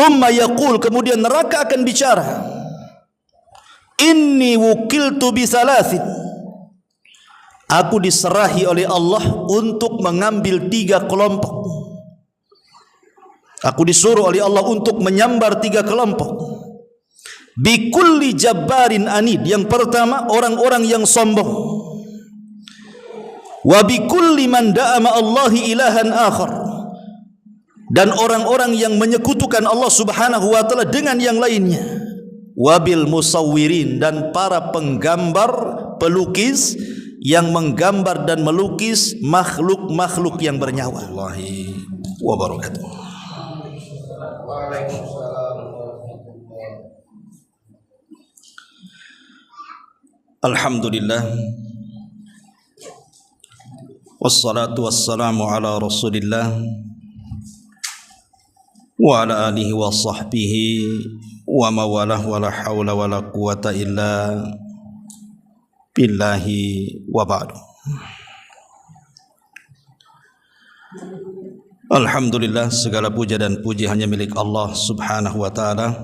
Thumma yaqul, kemudian neraka akan bicara, inni wukiltu bisalathin, aku diserahi oleh Allah untuk mengambil 3 kelompok. Aku disuruh oleh Allah untuk menyambar 3 kelompok. Bikulli jabbarin anid, yang pertama orang-orang yang sombong. Wa bikulli man da'ama Allahi ilahan akhar, dan orang-orang yang menyekutukan Allah Subhanahu wa taala dengan yang lainnya. Wabil musawwirin, dan para penggambar, pelukis yang menggambar dan melukis makhluk-makhluk yang bernyawa. Wallahi wa barakatuh. Alhamdulillah, wassalatu wassalamu ala Rasulillah wa ala alihi wa sahbihi wa mawalah, wa la hawla wa la quwata illa billahi wa ba'du. Alhamdulillah, segala puja dan puji hanya milik Allah Subhanahu wa ta'ala.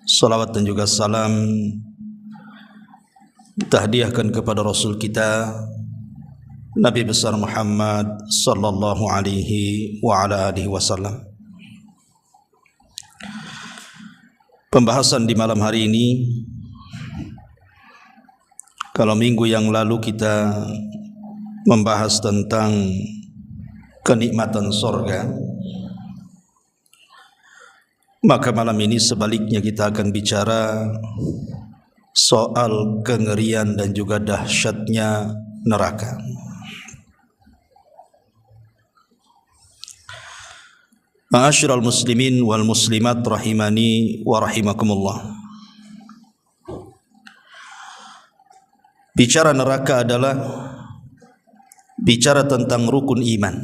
Salawat dan juga salam kita hadiahkan kepada Rasul kita Nabi besar Muhammad sallallahu alaihi wa ala alihi wasallam. Pembahasan di malam hari ini, kalau minggu yang lalu kita membahas tentang kenikmatan surga, maka malam ini sebaliknya kita akan bicara soal kengerian dan juga dahsyatnya neraka. Ma'asyiral muslimin wal muslimat rahimani wa rahimakumullah. Bicara neraka adalah bicara tentang rukun iman.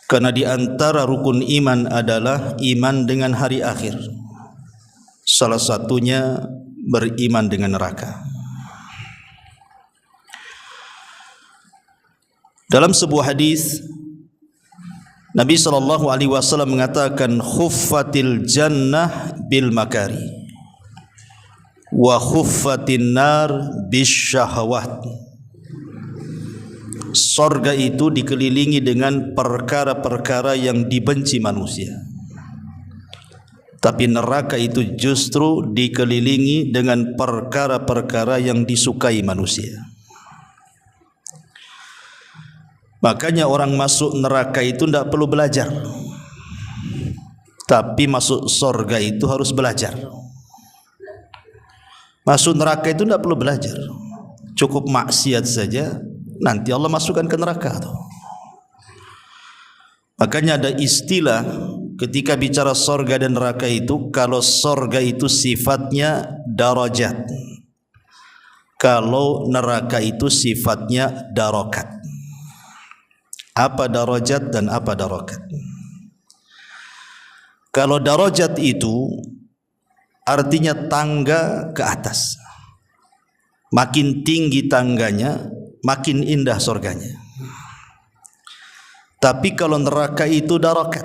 Karena di antara rukun iman adalah iman dengan hari akhir. Salah satunya beriman dengan neraka. Dalam sebuah hadis, Nabi SAW mengatakan, khuffatil jannah bil makari wa khuffatin nar bis syahwat. Surga itu dikelilingi dengan perkara-perkara yang dibenci manusia, tapi neraka itu justru dikelilingi dengan perkara-perkara yang disukai manusia. Makanya orang masuk neraka itu tidak perlu belajar, tapi masuk surga itu harus belajar. Masuk neraka itu tidak perlu belajar, cukup maksiat saja, nanti Allah masukkan ke neraka. Makanya ada istilah ketika bicara surga dan neraka itu, kalau surga itu sifatnya darajat, kalau neraka itu sifatnya darokat. Apa darajat dan apa darokat? Kalau darajat itu artinya tangga ke atas, makin tinggi tangganya makin indah surganya. Tapi kalau neraka itu darokat,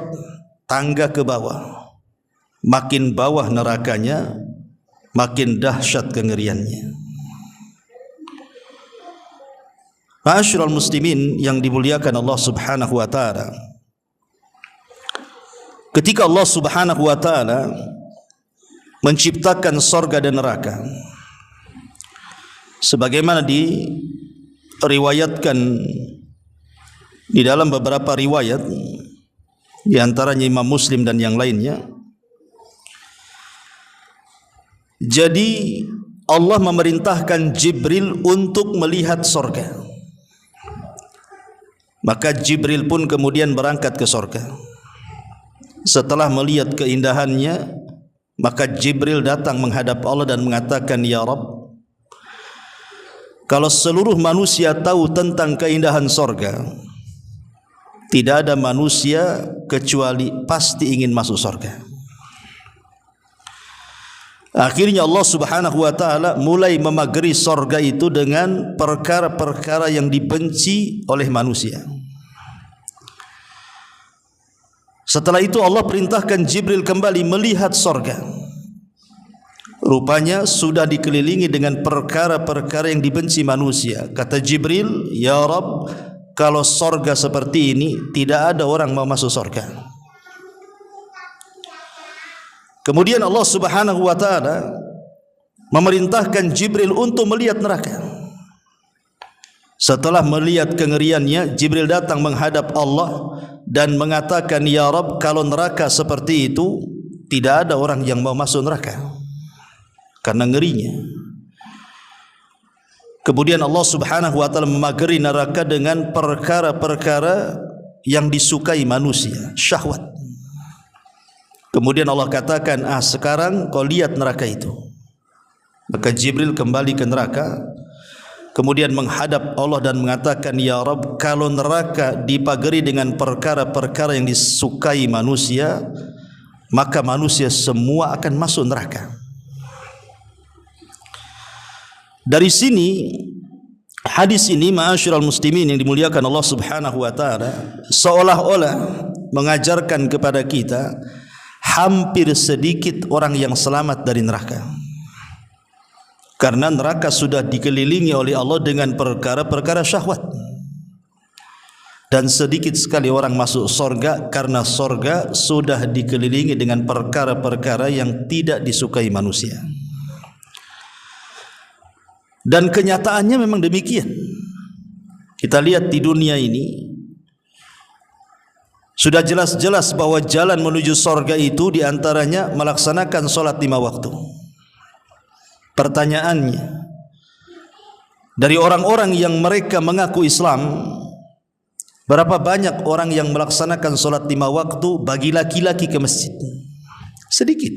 tangga ke bawah, makin bawah nerakanya makin dahsyat kengeriannya. Ma'asyiral muslimin yang dimuliakan Allah Subhanahu wa taala, ketika Allah Subhanahu wa taala menciptakan surga dan neraka, sebagaimana diriwayatkan di dalam beberapa riwayat, di antaranya Imam Muslim dan yang lainnya, jadi Allah memerintahkan Jibril untuk melihat surga. Maka Jibril pun kemudian berangkat ke surga. Setelah melihat keindahannya, maka Jibril datang menghadap Allah dan mengatakan, ya Rabb, kalau seluruh manusia tahu tentang keindahan surga, tidak ada manusia kecuali pasti ingin masuk surga. Akhirnya Allah Subhanahu wa taala mulai memagari surga itu dengan perkara-perkara yang dibenci oleh manusia. Setelah itu Allah perintahkan Jibril kembali melihat sorga. Rupanya sudah dikelilingi dengan perkara-perkara yang dibenci manusia. Kata Jibril, "Ya Rabb, kalau sorga seperti ini, tidak ada orang mau masuk sorga." Kemudian Allah Subhanahu wa ta'ala memerintahkan Jibril untuk melihat neraka. Setelah melihat kengeriannya, Jibril datang menghadap Allah dan mengatakan, "Ya Rabb, kalau neraka seperti itu, tidak ada orang yang mau masuk neraka karena ngerinya." Kemudian Allah Subhanahu wa ta'ala memagari neraka dengan perkara-perkara yang disukai manusia, syahwat. Kemudian Allah katakan, sekarang kau lihat neraka itu." Maka Jibril kembali ke neraka, kemudian menghadap Allah dan mengatakan, "Ya Rabb, kalau neraka dipagari dengan perkara-perkara yang disukai manusia, maka manusia semua akan masuk neraka." Dari sini hadis ini, ma'asyiral muslimin yang dimuliakan Allah Subhanahu wa ta'ala, seolah-olah mengajarkan kepada kita hampir sedikit orang yang selamat dari neraka. Karena neraka sudah dikelilingi oleh Allah dengan perkara-perkara syahwat. Dan sedikit sekali orang masuk sorga, karena sorga sudah dikelilingi dengan perkara-perkara yang tidak disukai manusia. Dan kenyataannya memang demikian. Kita lihat di dunia ini, sudah jelas-jelas bahwa jalan menuju sorga itu diantaranya melaksanakan sholat 5 waktu. Pertanyaannya, dari orang-orang yang mereka mengaku Islam, berapa banyak orang yang melaksanakan sholat 5 waktu bagi laki-laki ke masjid? Sedikit.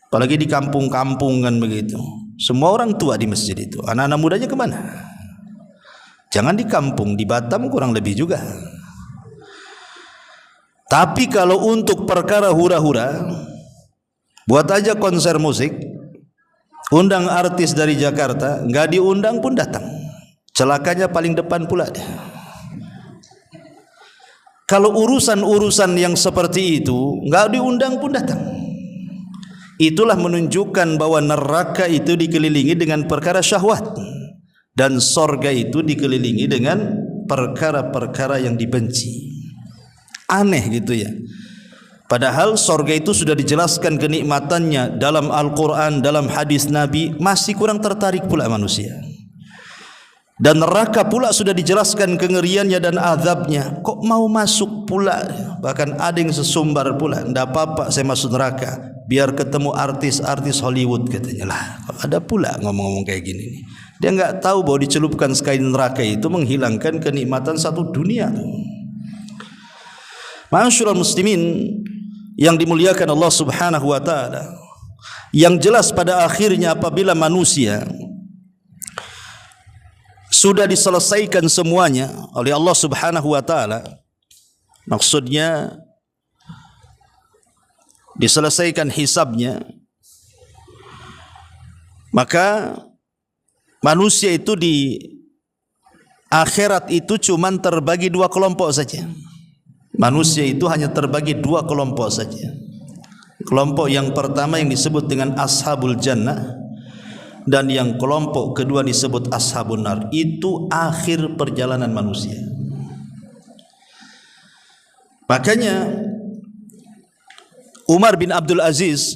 Apalagi di kampung-kampung kan begitu. Semua orang tua di masjid itu. Anak-anak mudanya kemana? Jangan di kampung, di Batam kurang lebih juga. Tapi kalau untuk perkara hura-hura, buat aja konser musik, undang artis dari Jakarta, nggak diundang pun datang. Celakanya paling depan pula dia. Kalau urusan-urusan yang seperti itu nggak diundang pun datang. Itulah menunjukkan bahwa neraka itu dikelilingi dengan perkara syahwat dan sorga itu dikelilingi dengan perkara-perkara yang dibenci. Aneh gitu ya. Padahal sorga itu sudah dijelaskan kenikmatannya dalam Al-Quran, dalam hadis Nabi, masih kurang tertarik pula manusia. Dan neraka pula sudah dijelaskan kengeriannya dan azabnya, kok mau masuk pula? Bahkan ada yang sesumbar pula, "Nggak apa-apa saya masuk neraka, biar ketemu artis-artis Hollywood," katanya. Lah, kok ada pula ngomong-ngomong kayak gini nih. Dia nggak tahu bahwa dicelupkan sekali neraka itu menghilangkan kenikmatan satu dunia. Ma'asyiral muslimin yang dimuliakan Allah Subhanahu wa ta'ala, yang jelas pada akhirnya apabila manusia sudah diselesaikan semuanya oleh Allah Subhanahu wa ta'ala, maksudnya diselesaikan hisabnya, maka manusia itu di akhirat itu cuman terbagi 2 kelompok saja. Manusia itu hanya terbagi 2 kelompok saja. Kelompok yang pertama yang disebut dengan ashabul jannah, dan yang kelompok kedua disebut ashabun nar. Itu akhir perjalanan manusia. Makanya Umar bin Abdul Aziz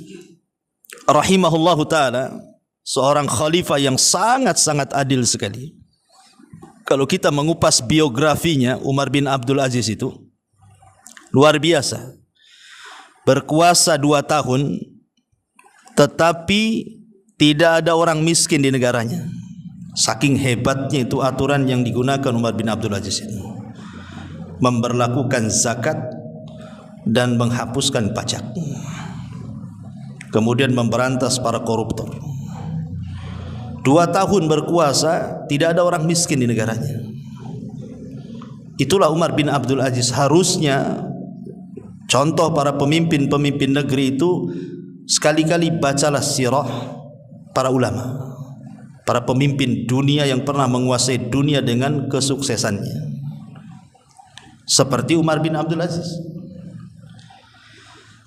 rahimahullahu ta'ala, seorang khalifah yang sangat-sangat adil sekali. Kalau kita mengupas biografinya, Umar bin Abdul Aziz itu luar biasa. Berkuasa 2 tahun, tetapi tidak ada orang miskin di negaranya. Saking hebatnya itu aturan yang digunakan Umar bin Abdul Aziz itu. Memberlakukan zakat dan menghapuskan pajak. Kemudian memberantas para koruptor. 2 tahun berkuasa, tidak ada orang miskin di negaranya. Itulah Umar bin Abdul Aziz. Harusnya contoh para pemimpin-pemimpin negeri itu, sekali-kali bacalah sirah para ulama, para pemimpin dunia yang pernah menguasai dunia dengan kesuksesannya, seperti Umar bin Abdul Aziz.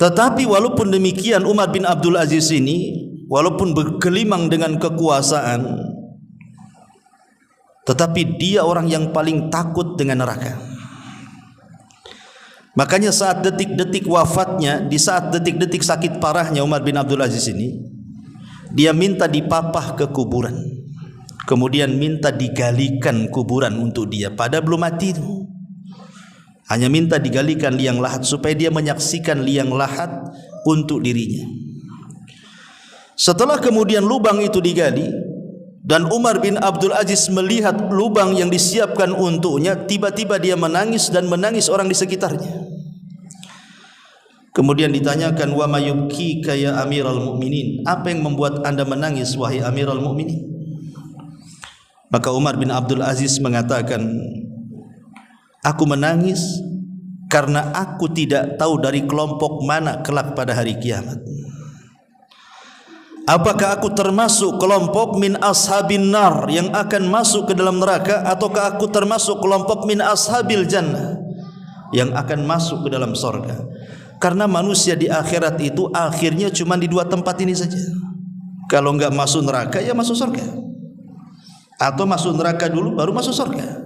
Tetapi walaupun demikian, Umar bin Abdul Aziz ini walaupun bergelimang dengan kekuasaan, tetapi dia orang yang paling takut dengan neraka. Makanya saat detik-detik wafatnya, di saat detik-detik sakit parahnya Umar bin Abdul Aziz ini, dia minta dipapah ke kuburan, kemudian minta digalikan kuburan untuk dia. Pada belum mati itu, hanya minta digalikan liang lahat supaya dia menyaksikan liang lahat untuk dirinya. Setelah kemudian lubang itu digali dan Umar bin Abdul Aziz melihat lubang yang disiapkan untuknya, tiba-tiba dia menangis dan menangis orang di sekitarnya. Kemudian ditanyakan, wa mayubkika ya Amiral Mukminin, apa yang membuat anda menangis wahai Amiral Mukminin? Maka Umar bin Abdul Aziz mengatakan, aku menangis karena aku tidak tahu dari kelompok mana kelak pada hari kiamat. Apakah aku termasuk kelompok min ashabin nar yang akan masuk ke dalam neraka, ataukah aku termasuk kelompok min ashabil jannah yang akan masuk ke dalam sorga? Karena manusia di akhirat itu akhirnya cuma di dua tempat ini saja. Kalau enggak masuk neraka ya masuk sorga, atau masuk neraka dulu baru masuk sorga.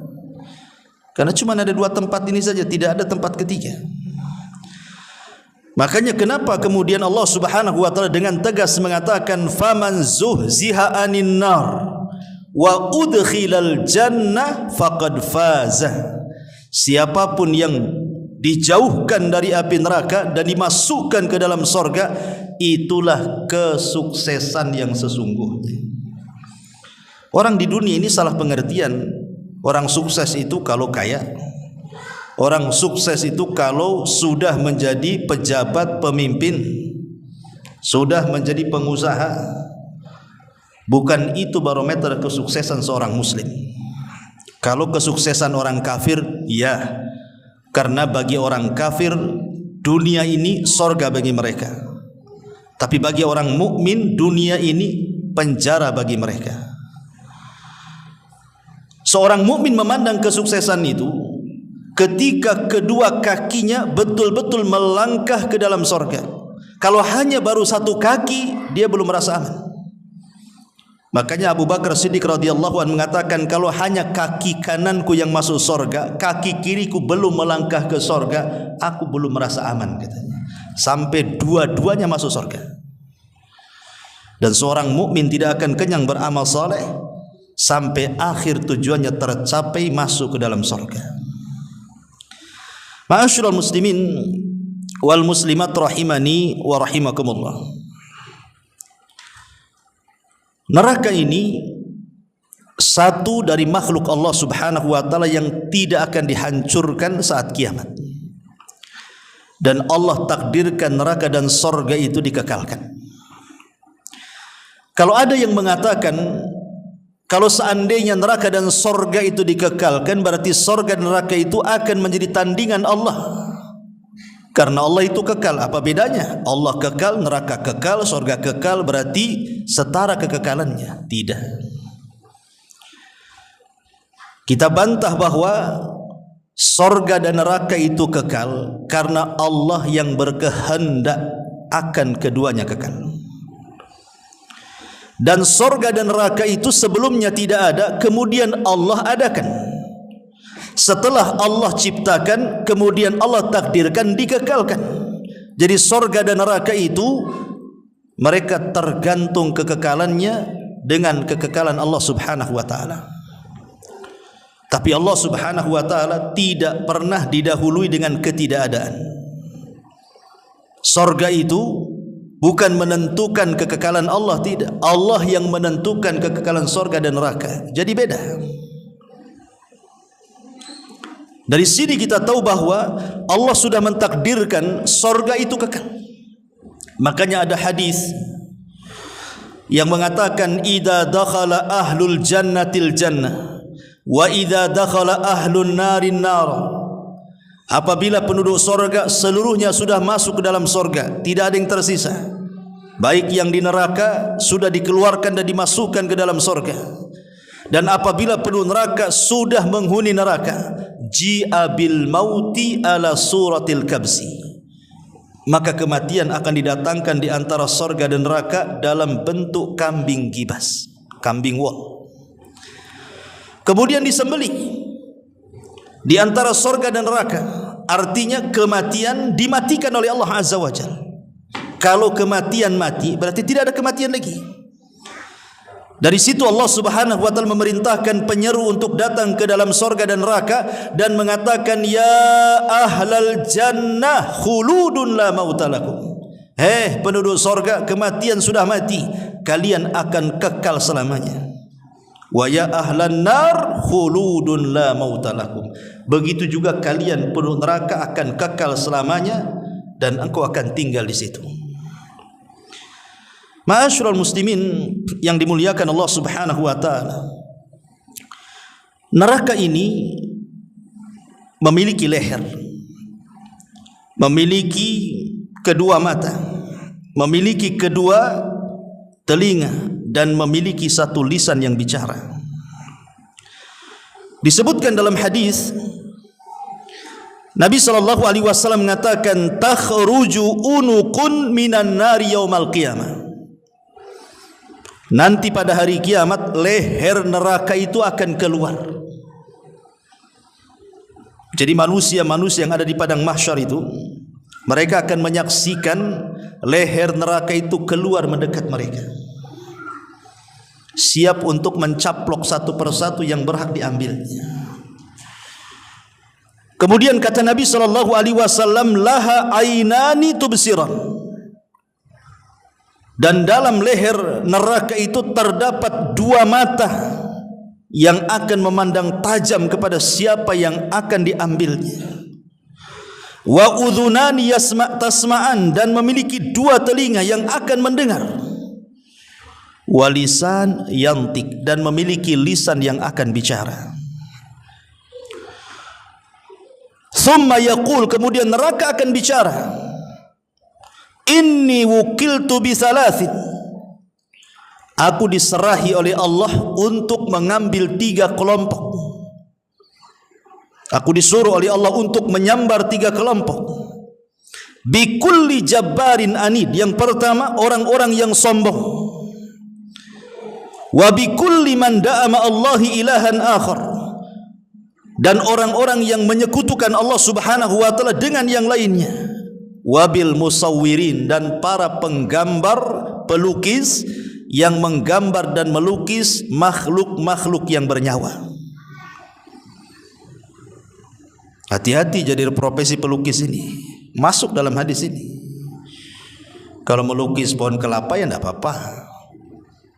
Karena cuma ada dua tempat ini saja, tidak ada tempat ketiga. Makanya kenapa kemudian Allah Subhanahu wa taala dengan tegas mengatakan, faman zuhziha anin nar wa udkhilal jannah faqad faza. Siapapun yang dijauhkan dari api neraka dan dimasukkan ke dalam sorga, itulah kesuksesan yang sesungguhnya. Orang di dunia ini salah pengertian. Orang sukses itu kalau kaya, orang sukses itu kalau sudah menjadi pejabat pemimpin, sudah menjadi pengusaha. Bukan itu barometer kesuksesan seorang muslim. Kalau kesuksesan orang kafir, ya, karena bagi orang kafir dunia ini sorga bagi mereka. Tapi bagi orang mukmin dunia ini penjara bagi mereka. Seorang mukmin memandang kesuksesan itu ketika kedua kakinya betul-betul melangkah ke dalam sorga. Kalau hanya baru satu kaki, dia belum merasa aman. Makanya Abu Bakar Siddiq radhiyallahu anhu mengatakan, kalau hanya kaki kananku yang masuk sorga, kaki kiriku belum melangkah ke sorga, aku belum merasa aman, katanya. Sampai dua-duanya masuk sorga. Dan seorang mukmin tidak akan kenyang beramal saleh sampai akhir tujuannya tercapai, masuk ke dalam sorga. Ma'asyiral muslimin wal muslimat rahimani wa rahimakumullah. Neraka ini satu dari makhluk Allah Subhanahu wa taala yang tidak akan dihancurkan saat kiamat. Dan Allah takdirkan neraka dan sorga itu dikekalkan. Kalau ada yang mengatakan kalau seandainya neraka dan sorga itu dikekalkan, berarti sorga dan neraka itu akan menjadi tandingan Allah. Karena Allah itu kekal. Apa bedanya? Allah kekal, neraka kekal, sorga kekal, berarti setara kekekalannya. Tidak. Kita bantah bahwa sorga dan neraka itu kekal karena Allah yang berkehendak akan keduanya kekal. Dan sorga dan neraka itu sebelumnya tidak ada, kemudian Allah adakan. Setelah Allah ciptakan, kemudian Allah takdirkan, dikekalkan. Jadi sorga dan neraka itu mereka tergantung kekekalannya dengan kekekalan Allah Subhanahu wa taala. Tapi Allah Subhanahu wa taala tidak pernah didahului dengan ketidakadaan. Sorga itu bukan menentukan kekekalan Allah, tidak. Allah yang menentukan kekekalan sorga dan neraka. Jadi beda. Dari sini kita tahu bahwa Allah sudah mentakdirkan sorga itu kekal. Makanya ada hadis yang mengatakan, idza dakhala ahlul jannatil jannah wa idza dakhala ahlun narin nar. Apabila penduduk sorga seluruhnya sudah masuk ke dalam sorga, tidak ada yang tersisa. Baik yang di neraka sudah dikeluarkan dan dimasukkan ke dalam sorga. Dan apabila penduduk neraka sudah menghuni neraka, ji'a bil mauti ala suratil kabsi. maka kematian akan didatangkan di antara sorga dan neraka dalam bentuk kambing gibas, kambing wol. Kemudian disembelih di antara sorga dan neraka. Artinya kematian dimatikan oleh Allah Azza wa Jalla. Kalau kematian mati, berarti tidak ada kematian lagi. Dari situ Allah Subhanahu wa taala memerintahkan penyeru untuk datang ke dalam sorga dan neraka dan mengatakan, ya ahlal jannah khuludun la mautalakum. Hei penduduk sorga, kematian sudah mati, kalian akan kekal selamanya. Wa ya ahlan nar khuludun la mautalakum. Begitu juga kalian penduduk neraka akan kekal selamanya dan engkau akan tinggal di situ. Ma'asyiral muslimin yang dimuliakan Allah Subhanahu wa taala. Neraka ini memiliki leher, memiliki kedua mata, memiliki kedua telinga dan memiliki satu lisan yang bicara. Disebutkan dalam hadis Nabi sallallahu alaihi wasallam mengatakan, takhruju unuqun minan nari yaumal qiyamah. Nanti pada hari kiamat leher neraka itu akan keluar. Jadi manusia-manusia yang ada di padang mahsyar itu, mereka akan menyaksikan leher neraka itu keluar mendekat mereka, siap untuk mencaplok satu persatu yang berhak diambilnya. Kemudian kata Nabi sallallahu alaihi wasallam, laha ainani tubsiran. Dan dalam leher neraka itu terdapat dua mata yang akan memandang tajam kepada siapa yang akan diambilnya. Wa udhunani tasma'an, dan memiliki dua telinga yang akan mendengar. Wa lisan yantik, dan memiliki lisan yang akan bicara. Thumma yaqul, kemudian neraka akan bicara, inni wukiltu bisalathin. Aku diserahi oleh Allah untuk mengambil 3 kelompok. Aku disuruh oleh Allah untuk menyambar 3 kelompok. Bikulli jabbarin anid. Yang pertama, orang-orang yang sombong. Wa bikulli man da'ama Allahi ilahan akhar. Dan orang-orang yang menyekutukan Allah Subhanahu wa taala dengan yang lainnya. Wabil musawwirin, dan para penggambar, pelukis yang menggambar dan melukis makhluk-makhluk yang bernyawa. Hati-hati jadi profesi pelukis ini, masuk dalam hadis ini. Kalau melukis pohon kelapa ya tidak apa-apa,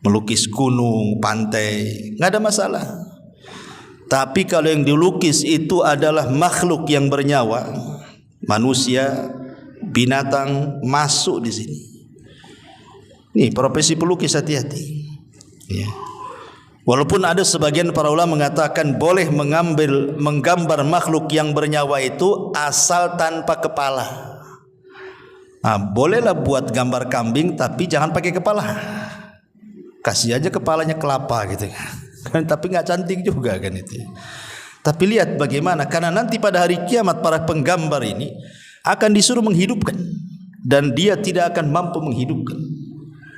melukis gunung, pantai, nggak ada masalah. Tapi kalau yang dilukis itu adalah makhluk yang bernyawa, manusia, binatang, masuk di sini. Nih profesi pelukis, hati-hati. Ya. Walaupun ada sebagian para ulama mengatakan boleh menggambar makhluk yang bernyawa itu asal tanpa kepala. Nah, bolehlah buat gambar kambing, tapi jangan pakai kepala. Kasih aja kepalanya kelapa gitu kan. Tapi nggak cantik juga kan itu. Tapi lihat bagaimana, karena nanti pada hari kiamat para penggambar ini akan disuruh menghidupkan, dan dia tidak akan mampu menghidupkan.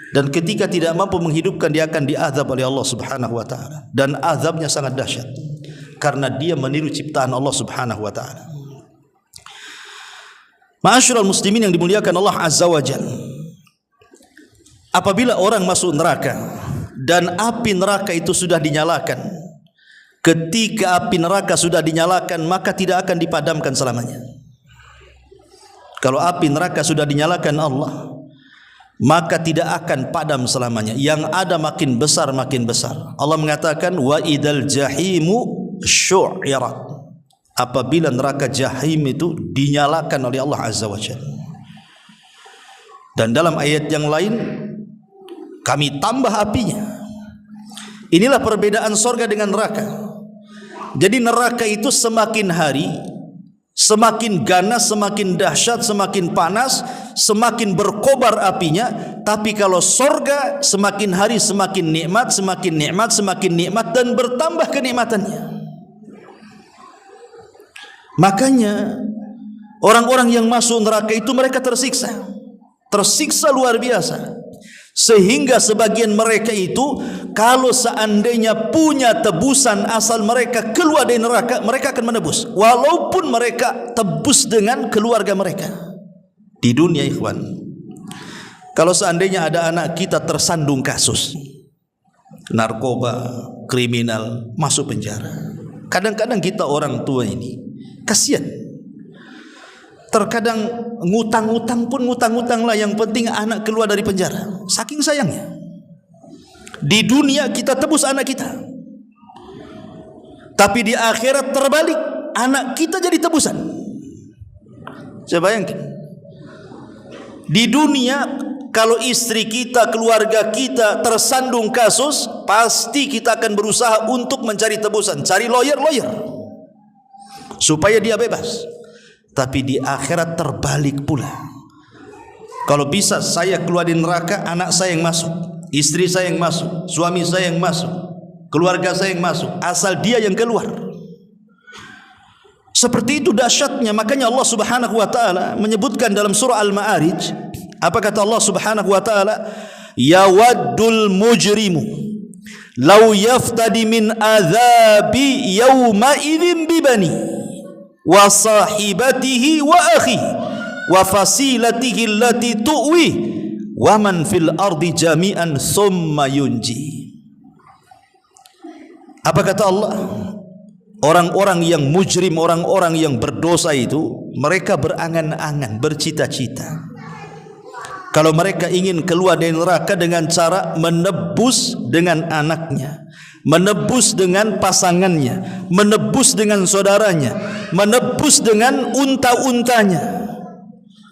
Dan ketika tidak mampu menghidupkan, dia akan diazab oleh Allah Subhanahu wa taala, dan azabnya sangat dahsyat karena dia meniru ciptaan Allah Subhanahu wa taala. Ma'asyiral muslimin yang dimuliakan Allah Azza wa Jalla, apabila orang masuk neraka dan api neraka itu sudah dinyalakan, ketika api neraka sudah dinyalakan, maka tidak akan dipadamkan selamanya. Kalau api neraka sudah dinyalakan Allah, maka tidak akan padam selamanya. Yang ada makin besar makin besar. Allah mengatakan, wa idal jahimu syu'irat. Apabila neraka jahim itu dinyalakan oleh Allah Azza wa Jalla. Dan dalam ayat yang lain, kami tambah apinya. Inilah perbedaan sorga dengan neraka. Jadi neraka itu semakin hari semakin ganas, semakin dahsyat, semakin panas, semakin berkobar apinya. Tapi kalau sorga semakin hari semakin nikmat, semakin nikmat, semakin nikmat, dan bertambah kenikmatannya. Makanya Orang-orang yang masuk neraka itu mereka tersiksa luar biasa, sehingga sebagian mereka itu kalau seandainya punya tebusan asal mereka keluar dari neraka, mereka akan menebus, walaupun mereka tebus dengan keluarga mereka di dunia. Ikhwan, kalau seandainya ada anak kita tersandung kasus narkoba, kriminal, masuk penjara, kadang-kadang kita orang tua ini kasihan. Terkadang ngutang-ngutang pun ngutang-ngutang lah, yang penting anak keluar dari penjara, saking sayangnya. Di dunia kita tebus anak kita, tapi di akhirat terbalik, anak kita jadi tebusan. Saya bayangkan, di dunia kalau istri kita, keluarga kita tersandung kasus, pasti kita akan berusaha untuk mencari tebusan, cari lawyer supaya dia bebas. Tapi di akhirat terbalik pula. Kalau bisa saya keluar di neraka, anak saya yang masuk, istri saya yang masuk, suami saya yang masuk, keluarga saya yang masuk, asal dia yang keluar. Seperti itu dahsyatnya. Makanya Allah Subhanahu wa taala menyebutkan dalam surah Al-Ma'arij, apa kata Allah Subhanahu wa taala? Yawaddul mujrimu law yaftadi min adzabi yawma idzin bibani wa sahibatihi wa akhi wa fasilatihi allati tu'wi wa man fil ardi jami'an thumma yunji. Apa kata Allah? Orang-orang yang mujrim, orang-orang yang berdosa itu, mereka berangan-angan, bercita-cita kalau mereka ingin keluar dari neraka dengan cara menebus dengan anaknya, menebus dengan pasangannya, menebus dengan saudaranya, menebus dengan unta-untanya,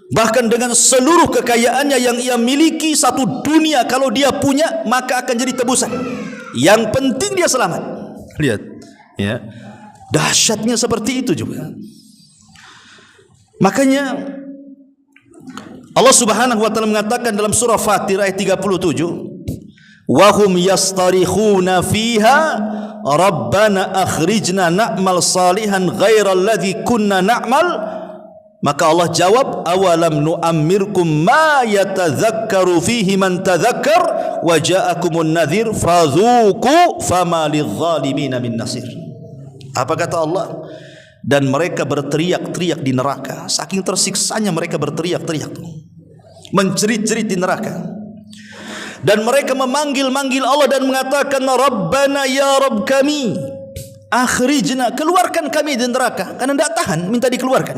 bahkan dengan seluruh kekayaannya yang ia miliki, satu dunia kalau dia punya maka akan jadi tebusan. Yang penting dia selamat. Lihat, ya, dahsyatnya seperti itu juga. Makanya Allah Subhanahu wa taala mengatakan dalam surah Fatir ayat 37, wa hum yastarikhuna fiha rabbana akhrijna na'mal salihan ghairal ladzi kunna na'mal. Maka Allah jawab, awalam nu'ammirkum ma yatadzakkaru fihi man tadzakkar wa ja'akumun nadhir fadzuqu fama lidh-dhalimin min nasir. Apa kata Allah? Dan mereka berteriak-teriak di neraka, saking tersiksanya mereka berteriak-teriak, menjerit-jerit di neraka. Dan mereka memanggil-manggil Allah dan mengatakan, Rabbana ya Rabb kami, akhrijna, keluarkan kami dari neraka, karena tidak tahan, minta dikeluarkan.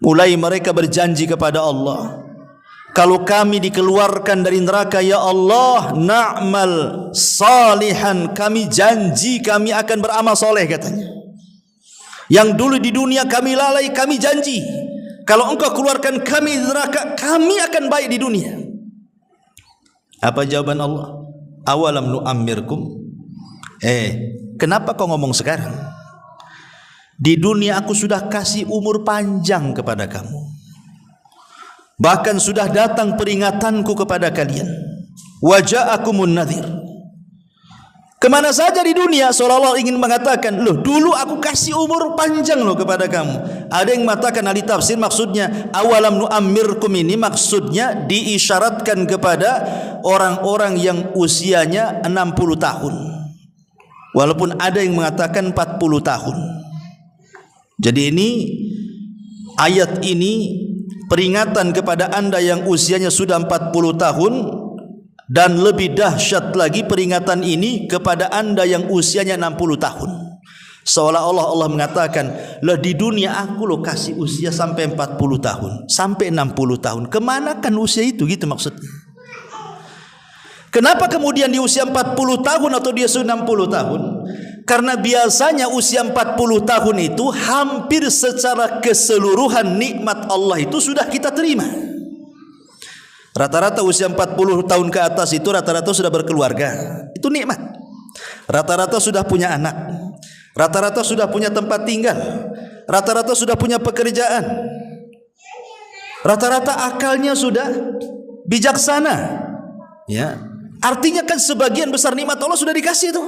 Mulai mereka berjanji kepada Allah, kalau kami dikeluarkan dari neraka, ya Allah, na'mal salihan, kami janji kami akan beramal soleh, katanya. Yang dulu di dunia kami lalai, kami janji kalau engkau keluarkan kami dari neraka, kami akan baik di dunia. Apa jawaban Allah? Awalam nu'ammirkum, kenapa kau ngomong sekarang? Di dunia aku sudah kasih umur panjang kepada kamu, bahkan sudah datang peringatanku kepada kalian. Wa ja'akumun nadhir. Kemana saja di dunia seolah-olah ingin mengatakan, loh dulu aku kasih umur panjang loh kepada kamu. Ada yang mengatakan, ahli tafsir maksudnya awalam nu'ammirkum ini maksudnya diisyaratkan kepada orang-orang yang usianya 60 tahun. Walaupun ada yang mengatakan 40 tahun. Jadi ini ayat ini peringatan kepada anda yang usianya sudah 40 tahun. Dan lebih dahsyat lagi peringatan ini kepada anda yang usianya 60 tahun. Seolah-olah Allah mengatakan, lah di dunia aku lo kasih usia sampai 40 tahun, sampai 60 tahun. Kemana kan usia itu, gitu maksudnya. Kenapa kemudian di usia 40 tahun atau dia sudah 60 tahun? Karena biasanya usia 40 tahun itu hampir secara keseluruhan nikmat Allah itu sudah kita terima. Rata-rata usia 40 tahun ke atas itu rata-rata sudah berkeluarga. Itu nikmat. Rata-rata sudah punya anak. Rata-rata sudah punya tempat tinggal. Rata-rata sudah punya pekerjaan. Rata-rata akalnya sudah bijaksana. Ya. Artinya kan sebagian besar nikmat Allah sudah dikasih itu.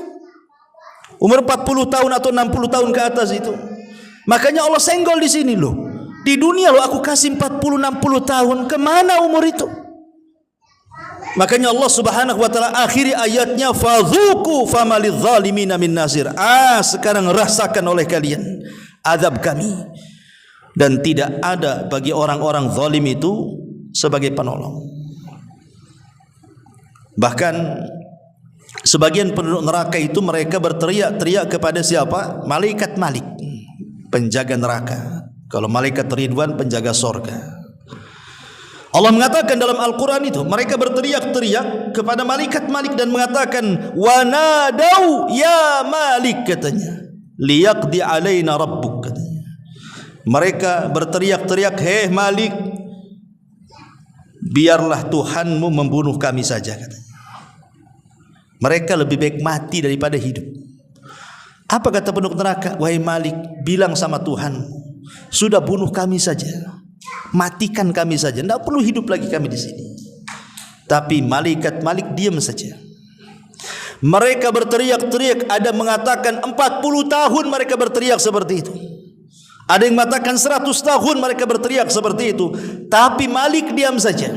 Umur 40 tahun atau 60 tahun ke atas itu. Makanya Allah senggol di sini loh. Di dunia lo aku kasih 40-60 tahun, kemana umur itu? Makanya Allah Subhanahu wa taala akhiri ayatnya, fadzuqu famalidz zalimina min nasir. Sekarang rasakan oleh kalian azab kami, dan tidak ada bagi orang-orang zalim itu sebagai penolong. Bahkan sebagian penduduk neraka itu mereka berteriak-teriak kepada siapa? Malaikat Malik, penjaga neraka. Kalau malaikat Ridwan, penjaga sorga. Allah mengatakan dalam Al-Quran itu, mereka berteriak-teriak kepada malaikat Malik dan mengatakan, wanadau ya Malik, katanya, liyaqdi alaina rabbuk, katanya. Mereka berteriak-teriak, hei Malik, biarlah Tuhanmu membunuh kami saja, katanya. Mereka lebih baik mati daripada hidup. Apa kata penduduk neraka? Wahai Malik, bilang sama Tuhan, sudah bunuh kami saja, matikan kami saja, tidak perlu hidup lagi kami di sini. Tapi malaikat Malik diam saja. Mereka berteriak-teriak, ada mengatakan 40 tahun mereka berteriak seperti itu. Ada yang mengatakan 100 tahun mereka berteriak seperti itu. Tapi Malik diam saja.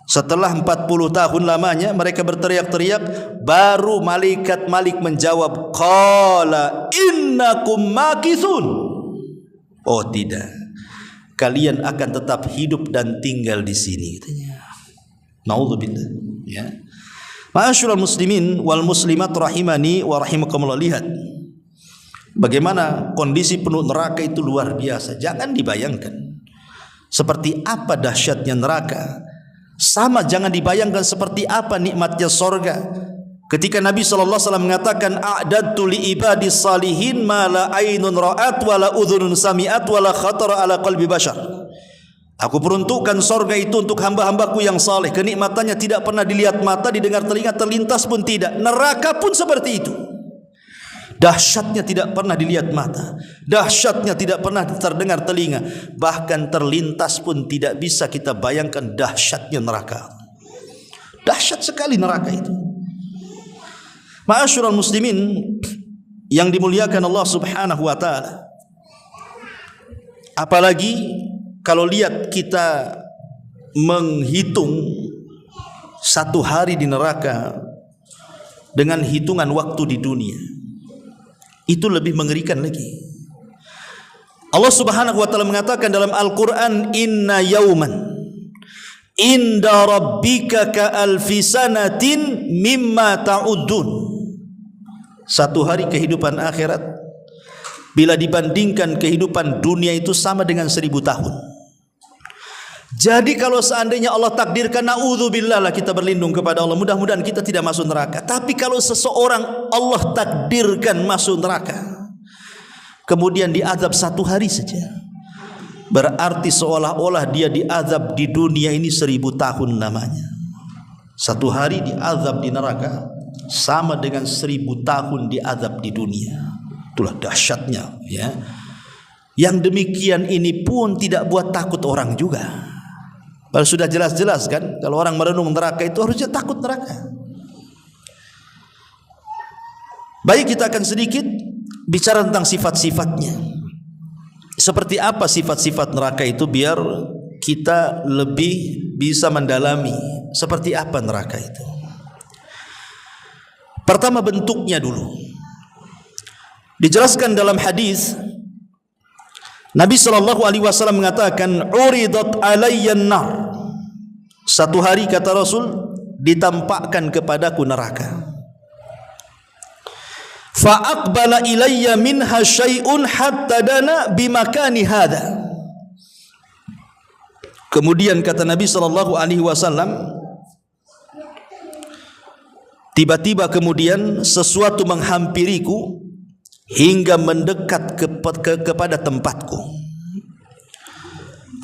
Setelah 40 tahun lamanya mereka berteriak-teriak, baru malaikat Malik menjawab, qala innakum makithun. Oh tidak, kalian akan tetap hidup dan tinggal di sini, katanya. Naudzubillah. Ya. Ma'asyiral muslimin wal muslimat rahimani wa rahimakumullah, lihat bagaimana kondisi penuh neraka itu luar biasa. Jangan dibayangkan seperti apa dahsyatnya neraka. Sama jangan dibayangkan seperti apa nikmatnya sorga. Ketika Nabi SAW mengatakan, a'dadtu li ibadis salihin ma la ainun ra'at wa la udhunun sami'at wa la khatara ala qalbi bashar. Aku peruntukkan sorga itu untuk hamba-hambaku yang saleh. Kenikmatannya tidak pernah dilihat mata, didengar telinga, terlintas pun tidak. Neraka pun seperti itu. Dahsyatnya tidak pernah dilihat mata, dahsyatnya tidak pernah terdengar telinga, bahkan terlintas pun tidak bisa kita bayangkan dahsyatnya neraka. Dahsyat sekali neraka itu. Ma'asyiral muslimin yang dimuliakan Allah Subhanahu wa taala. Apalagi kalau lihat kita menghitung satu hari di neraka dengan hitungan waktu di dunia, itu lebih mengerikan lagi. Allah Subhanahu wa taala mengatakan dalam Al-Qur'an, inna yauman inda rabbika ka alfi sanatin mimma ta'uddun. Satu hari kehidupan akhirat bila dibandingkan kehidupan dunia itu sama dengan 1000 tahun. Jadi kalau seandainya Allah takdirkan, na'udzubillah lah, kita berlindung kepada Allah, mudah-mudahan kita tidak masuk neraka. Tapi kalau seseorang Allah takdirkan masuk neraka, kemudian diazab satu hari saja, berarti seolah-olah dia diazab di dunia ini 1000 tahun lamanya. Satu hari diazab di neraka sama dengan 1000 tahun diazab di dunia. Itulah dahsyatnya, ya. Yang demikian ini pun tidak buat takut orang juga. Kalau sudah jelas-jelas kan, kalau orang merenung neraka itu harusnya takut neraka. Baik, kita akan sedikit bicara tentang sifat-sifatnya. Seperti apa sifat-sifat neraka itu, biar kita lebih bisa mendalami seperti apa neraka itu. Pertama, bentuknya dulu. Dijelaskan dalam hadis, Nabi SAW mengatakan, uridat alayyan nar. Satu hari, kata Rasul, ditampakkan kepadaku neraka. Fa aqbala ilayya minha syai'un hatta dana bimakani hadha. Kemudian kata Nabi SAW, tiba-tiba kemudian sesuatu menghampiriku hingga mendekat kepada tempatku.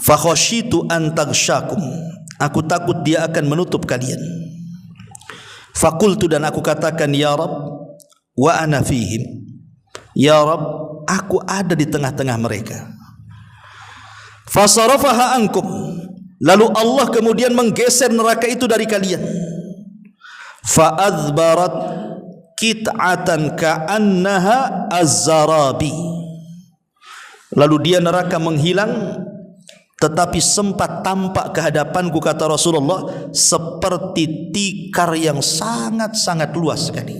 Fa khasyitu an taghsyakum. Aku takut dia akan menutup kalian. Fakultu, dan aku katakan, ya Rabb, wa ana fihim. Ya Rabb, aku ada di tengah-tengah mereka. Fasarafaha ankum. Lalu Allah kemudian menggeser neraka itu dari kalian. Fa adbarat kit'atan ka'annaha az-zarabi. Lalu dia neraka menghilang, tetapi sempat tampak ke hadapanku, kata Rasulullah, seperti tikar yang sangat-sangat luas sekali.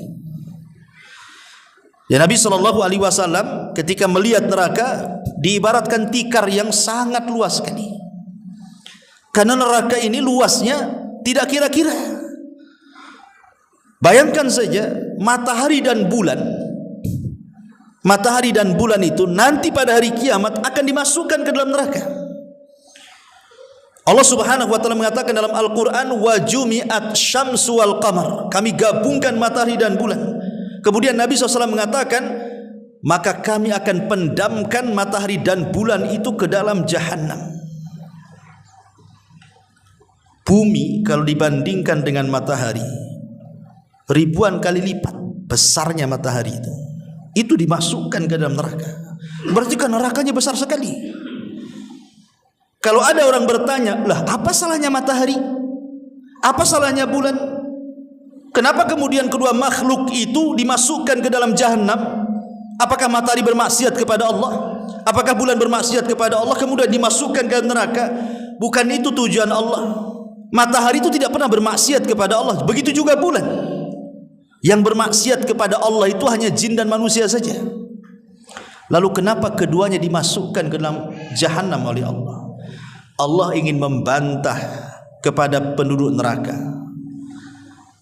Ya, Nabi SAW ketika melihat neraka diibaratkan tikar yang sangat luas sekali. Karena neraka ini luasnya tidak kira-kira. Bayangkan saja matahari dan bulan. Matahari dan bulan itu nanti pada hari kiamat akan dimasukkan ke dalam neraka. Allah Subhanahu wa taala mengatakan dalam Al-Qur'an, wa jumi'at syamsu wal qamar. Kami gabungkan matahari dan bulan. Kemudian Nabi SAW mengatakan, maka kami akan pendamkan matahari dan bulan itu ke dalam jahanam. Bumi kalau dibandingkan dengan matahari ribuan kali lipat besarnya matahari itu dimasukkan ke dalam neraka. Berarti kan nerakanya besar sekali. Kalau ada orang bertanya, lah apa salahnya matahari? Apa salahnya bulan? Kenapa kemudian kedua makhluk itu dimasukkan ke dalam jahanam? Apakah matahari bermaksiat kepada Allah? Apakah bulan bermaksiat kepada Allah kemudian dimasukkan ke dalam neraka? Bukan itu tujuan Allah. Matahari itu tidak pernah bermaksiat kepada Allah. Begitu juga bulan. Yang bermaksiat kepada Allah itu hanya jin dan manusia saja. Lalu kenapa keduanya dimasukkan ke dalam jahanam oleh Allah? Allah ingin membantah kepada penduduk neraka.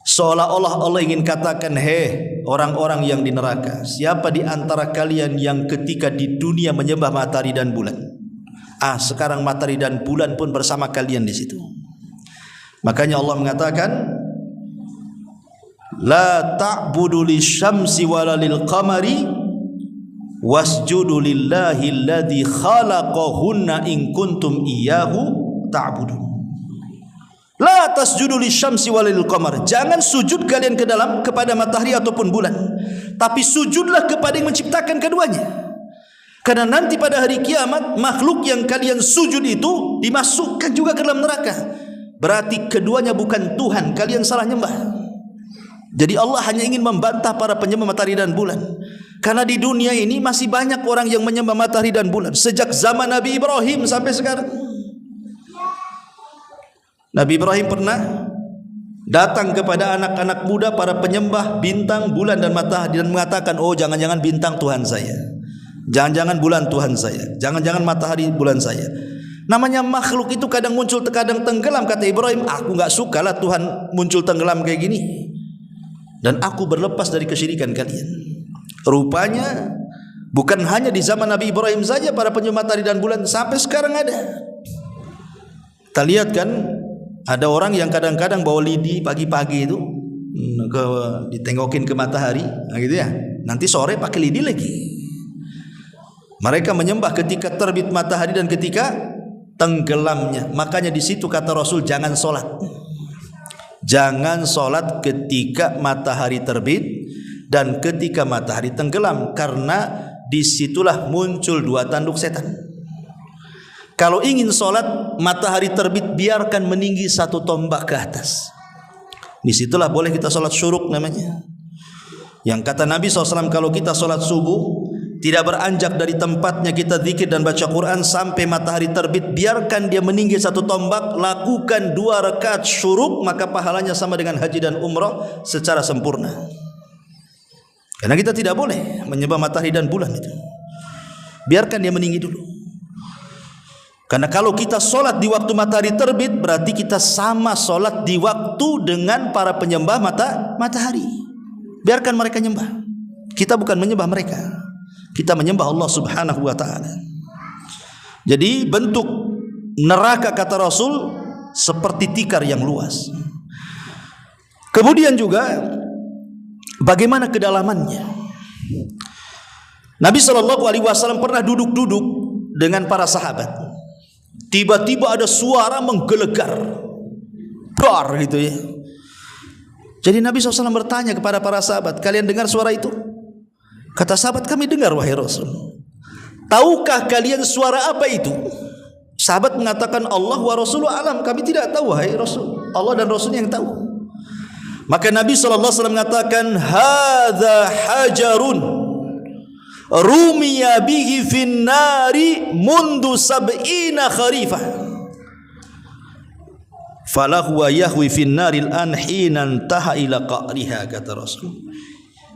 Seolah-olah Allah ingin katakan, hei orang-orang yang di neraka, siapa di antara kalian yang ketika di dunia menyembah matahari dan bulan? Sekarang matahari dan bulan pun bersama kalian di situ. Makanya Allah mengatakan, la ta'budu lisyamsi wala lil qamari wasjudu lillahi alladhi khalaqahunna in kuntum iyyahu ta'budun. La tasjudu lisyamsi wala lil qamar. Jangan sujud kalian kepada matahari ataupun bulan, tapi sujudlah kepada yang menciptakan keduanya. Karena nanti pada hari kiamat makhluk yang kalian sujud itu dimasukkan juga ke dalam neraka. Berarti keduanya bukan Tuhan, kalian salah nyembah. Jadi Allah hanya ingin membantah para penyembah matahari dan bulan. Karena di dunia ini masih banyak orang yang menyembah matahari dan bulan. Sejak zaman Nabi Ibrahim sampai sekarang. Nabi Ibrahim pernah datang kepada anak-anak muda para penyembah bintang, bulan dan matahari dan mengatakan, oh jangan-jangan bintang Tuhan saya, jangan-jangan bulan Tuhan saya, jangan-jangan matahari bulan saya. Namanya makhluk itu kadang muncul kadang tenggelam. Kata Ibrahim, aku gak suka lah Tuhan muncul tenggelam kayak gini, dan aku berlepas dari kesyirikan kalian. Rupanya bukan hanya di zaman Nabi Ibrahim saja para penyembah matahari dan bulan, sampai sekarang ada. Kita lihat kan, ada orang yang kadang-kadang bawa lidi pagi-pagi itu ditengokin ke matahari, gitu ya. Nanti sore pakai lidi lagi. Mereka menyembah ketika terbit matahari dan ketika tenggelamnya. Makanya di situ kata Rasul, jangan sholat. Jangan sholat ketika matahari terbit dan ketika matahari tenggelam, karena disitulah muncul dua tanduk setan. Kalau ingin sholat matahari terbit, biarkan meninggi satu tombak ke atas. Disitulah boleh kita sholat syuruk namanya. Yang kata Nabi SAW, kalau kita sholat subuh tidak beranjak dari tempatnya, kita zikir dan baca Quran sampai matahari terbit, biarkan dia meninggi satu tombak, lakukan 2 rakaat syuruk, maka pahalanya sama dengan haji dan umrah secara sempurna. Karena kita tidak boleh menyembah matahari dan bulan itu. Biarkan dia meninggi dulu. Karena kalau kita sholat di waktu matahari terbit, berarti kita sama sholat di waktu dengan para penyembah matahari. Biarkan mereka nyembah. Kita bukan menyembah mereka, kita menyembah Allah Subhanahu wa ta'ala. Jadi bentuk neraka kata Rasul seperti tikar yang luas. Kemudian juga bagaimana kedalamannya. Nabi SAW pernah duduk-duduk dengan para sahabat. Tiba-tiba ada suara menggelegar, dar gitu ya. Jadi Nabi SAW bertanya kepada para sahabat, kalian dengar suara itu? Kata sahabat, kami dengar wahai Rasul. Tahukah kalian suara apa itu? Sahabat mengatakan, Allah wa Rasuluh alam, kami tidak tahu wahai Rasul, Allah dan Rasulnya yang tahu. Maka Nabi SAW mengatakan, hadza hajarun rumiya bihi fin nari mundu sab'ina kharifah falahu wa yahwi fin naril an hina intaha ila qa'riha, kata Rasul.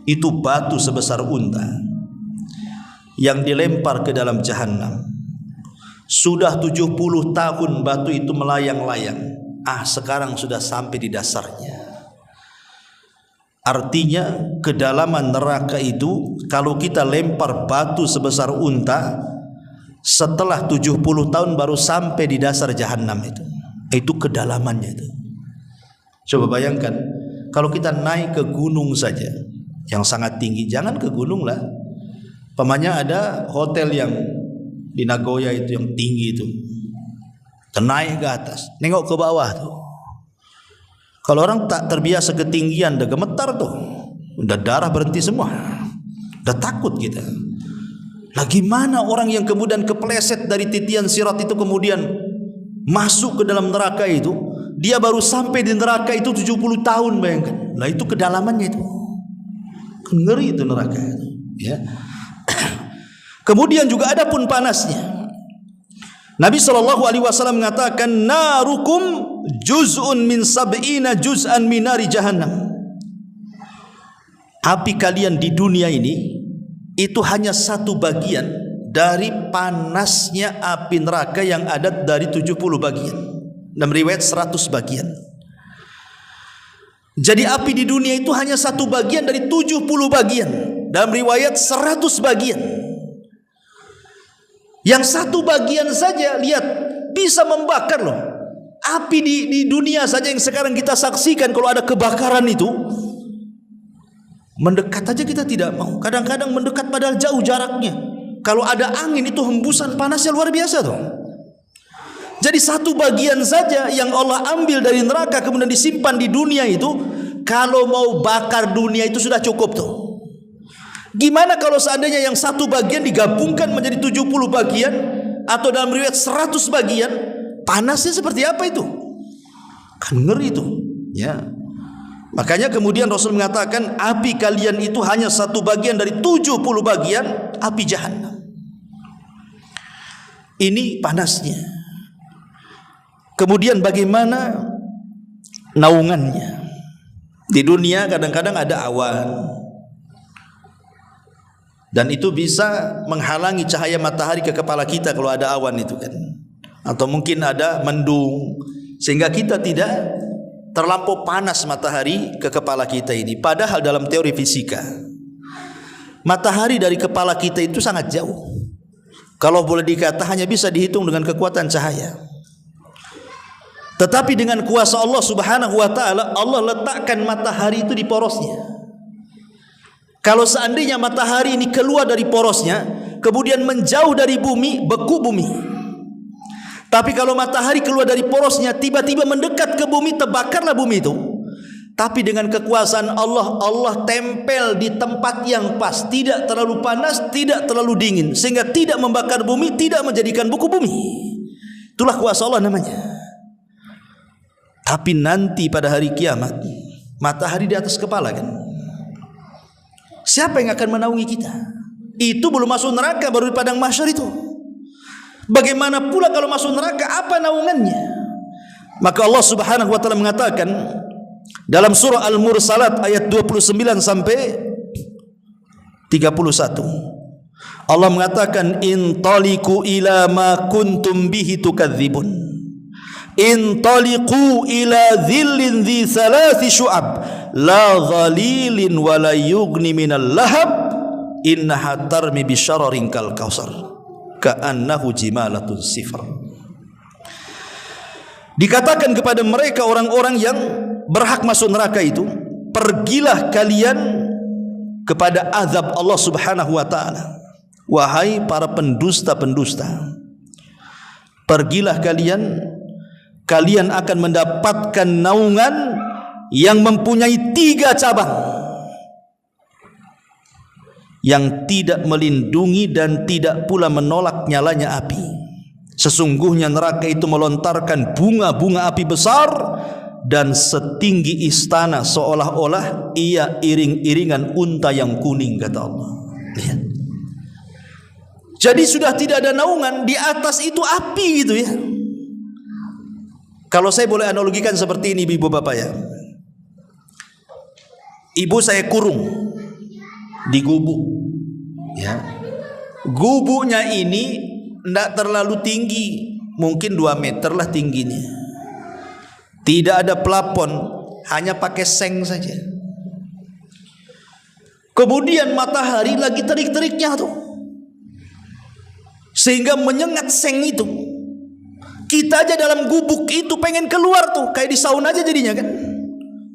Itu batu sebesar unta yang dilempar ke dalam jahanam. Sudah 70 tahun batu itu melayang-layang. Sekarang sudah sampai di dasarnya. Artinya kedalaman neraka itu, kalau kita lempar batu sebesar unta, setelah 70 tahun baru sampai di dasar jahanam itu. Itu kedalamannya itu. Coba bayangkan, kalau kita naik ke gunung saja yang sangat tinggi, jangan ke gunung lah. Pamannya ada hotel yang di Nagoya itu yang tinggi itu. Kita naik ke atas, nengok ke bawah tuh. Kalau orang tak terbiasa ketinggian, udah gemetar tuh, udah darah berhenti semua, udah takut kita. Lah gimana orang yang kemudian kepleset dari titian sirat itu kemudian masuk ke dalam neraka itu? Dia baru sampai di neraka itu 70 tahun, bayangkan. Lah itu kedalamannya itu, ngeri itu neraka itu. Ya. Kemudian juga ada pun panasnya. Nabi SAW mengatakan, narukum juz'un min sab'ina juz'an min nari jahannam. Api kalian di dunia ini itu hanya satu bagian dari panasnya api neraka yang ada dari 70 bagian. Dalam riwayat 100 bagian. Jadi api di dunia itu hanya satu bagian dari 70 bagian. Dalam riwayat 100 bagian. Yang satu bagian saja, lihat, bisa membakar loh. Api di dunia saja yang sekarang kita saksikan, kalau ada kebakaran itu, mendekat aja kita tidak mau. Kadang-kadang mendekat padahal jauh jaraknya. Kalau ada angin itu hembusan panasnya luar biasa tuh. Jadi satu bagian saja yang Allah ambil dari neraka kemudian disimpan di dunia itu, kalau mau bakar dunia itu sudah cukup tuh. Gimana kalau seandainya yang satu bagian digabungkan menjadi 70 bagian atau dalam riwayat 100 bagian, panasnya seperti apa itu? Kan ngeri itu, ya. Makanya kemudian Rasul mengatakan, api kalian itu hanya satu bagian dari 70 bagian api jahanam. Ini panasnya. Kemudian bagaimana naungannya? Di dunia kadang-kadang ada awan, dan itu bisa menghalangi cahaya matahari ke kepala kita kalau ada awan itu kan. Atau mungkin ada mendung sehingga kita tidak terlampau panas matahari ke kepala kita ini. Padahal dalam teori fisika, matahari dari kepala kita itu sangat jauh. Kalau boleh dikata hanya bisa dihitung dengan kekuatan cahaya. Tetapi dengan kuasa Allah Subhanahu wa taala, Allah letakkan matahari itu di porosnya. Kalau seandainya matahari ini keluar dari porosnya, kemudian menjauh dari bumi, beku bumi. Tapi kalau matahari keluar dari porosnya, tiba-tiba mendekat ke bumi, terbakarlah bumi itu. Tapi dengan kekuasaan Allah, Allah tempel di tempat yang pas, tidak terlalu panas, tidak terlalu dingin, sehingga tidak membakar bumi, tidak menjadikan beku bumi. Itulah kuasa Allah namanya. Tapi nanti pada hari kiamat, matahari di atas kepala kan. Siapa yang akan menaungi kita? Itu belum masuk neraka, baru di padang mahsyar itu. Bagaimana pula kalau masuk neraka, apa naungannya? Maka Allah Subhanahu wa taala mengatakan dalam surah Al-Mursalat ayat 29 sampai 31. Allah mengatakan, intaliqu ila ma kuntum bihi tukadzibun. Intaliqu ila dhillin dhi thalathi syu'ab la dhalilin wa la yughni minal lahab innaha tarmi bisyararin kal kausar ka'annahu jimalatun sifar. Dikatakan kepada mereka orang-orang yang berhak masuk neraka itu, pergilah kalian kepada azab Allah Subhanahu wa taala. Wahai para pendusta-pendusta, pergilah kalian akan mendapatkan naungan yang mempunyai 3 cabang, yang tidak melindungi dan tidak pula menolak nyalanya api. Sesungguhnya neraka itu melontarkan bunga-bunga api besar dan setinggi istana, seolah-olah ia iring-iringan unta yang kuning, kata Allah. Lihat. Jadi sudah tidak ada naungan, di atas itu api gitu ya. Kalau saya boleh analogikan seperti ini ibu bapak ya. Ibu saya kurung di gubuk ya. Gubuknya ini tidak terlalu tinggi, mungkin 2 meter lah tingginya. Tidak ada plafon, hanya pakai seng saja. Kemudian matahari lagi terik-teriknya tuh, sehingga menyengat seng itu. Kita aja dalam gubuk itu pengen keluar tuh, kayak di sauna aja jadinya kan.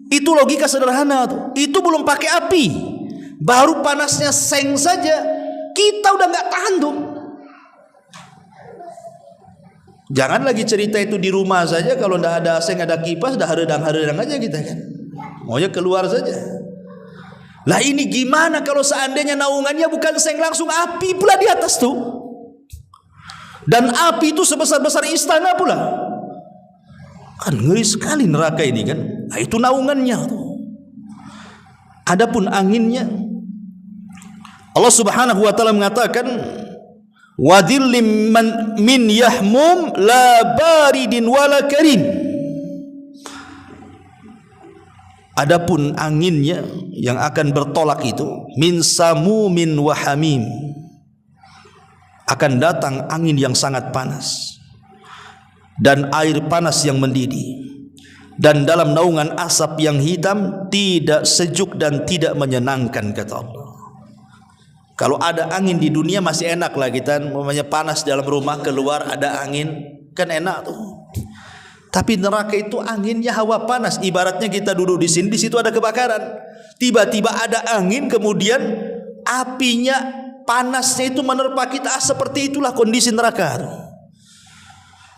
Itu logika sederhana tuh. Itu belum pakai api, baru panasnya seng saja kita udah nggak tahan tuh. Jangan lagi cerita itu di rumah saja, kalau nggak ada seng ada kipas, dah haredang-haredang aja kita kan. Maunya keluar saja. Lah ini gimana kalau seandainya naungannya bukan seng, langsung api pula di atas tuh. Dan api itu sebesar-besar istana pula. Kan ngeri sekali neraka ini kan. Nah, itu naungannya tuh. Adapun anginnya, Allah Subhanahu wa taala mengatakan wadhillim min yahmum la baridin wala karim. Adapun anginnya yang akan bertolak itu min samumin wa hamim. Akan datang angin yang sangat panas dan air panas yang mendidih, dan dalam naungan asap yang hitam, tidak sejuk dan tidak menyenangkan, kata Allah. Kalau ada angin di dunia masih enak lah kita, namanya panas dalam rumah, keluar ada angin, kan enak tuh. Tapi neraka itu anginnya hawa panas, ibaratnya kita duduk di sini, di situ ada kebakaran, tiba-tiba ada angin, kemudian apinya, panasnya itu menerpa kita. Seperti itulah kondisi neraka.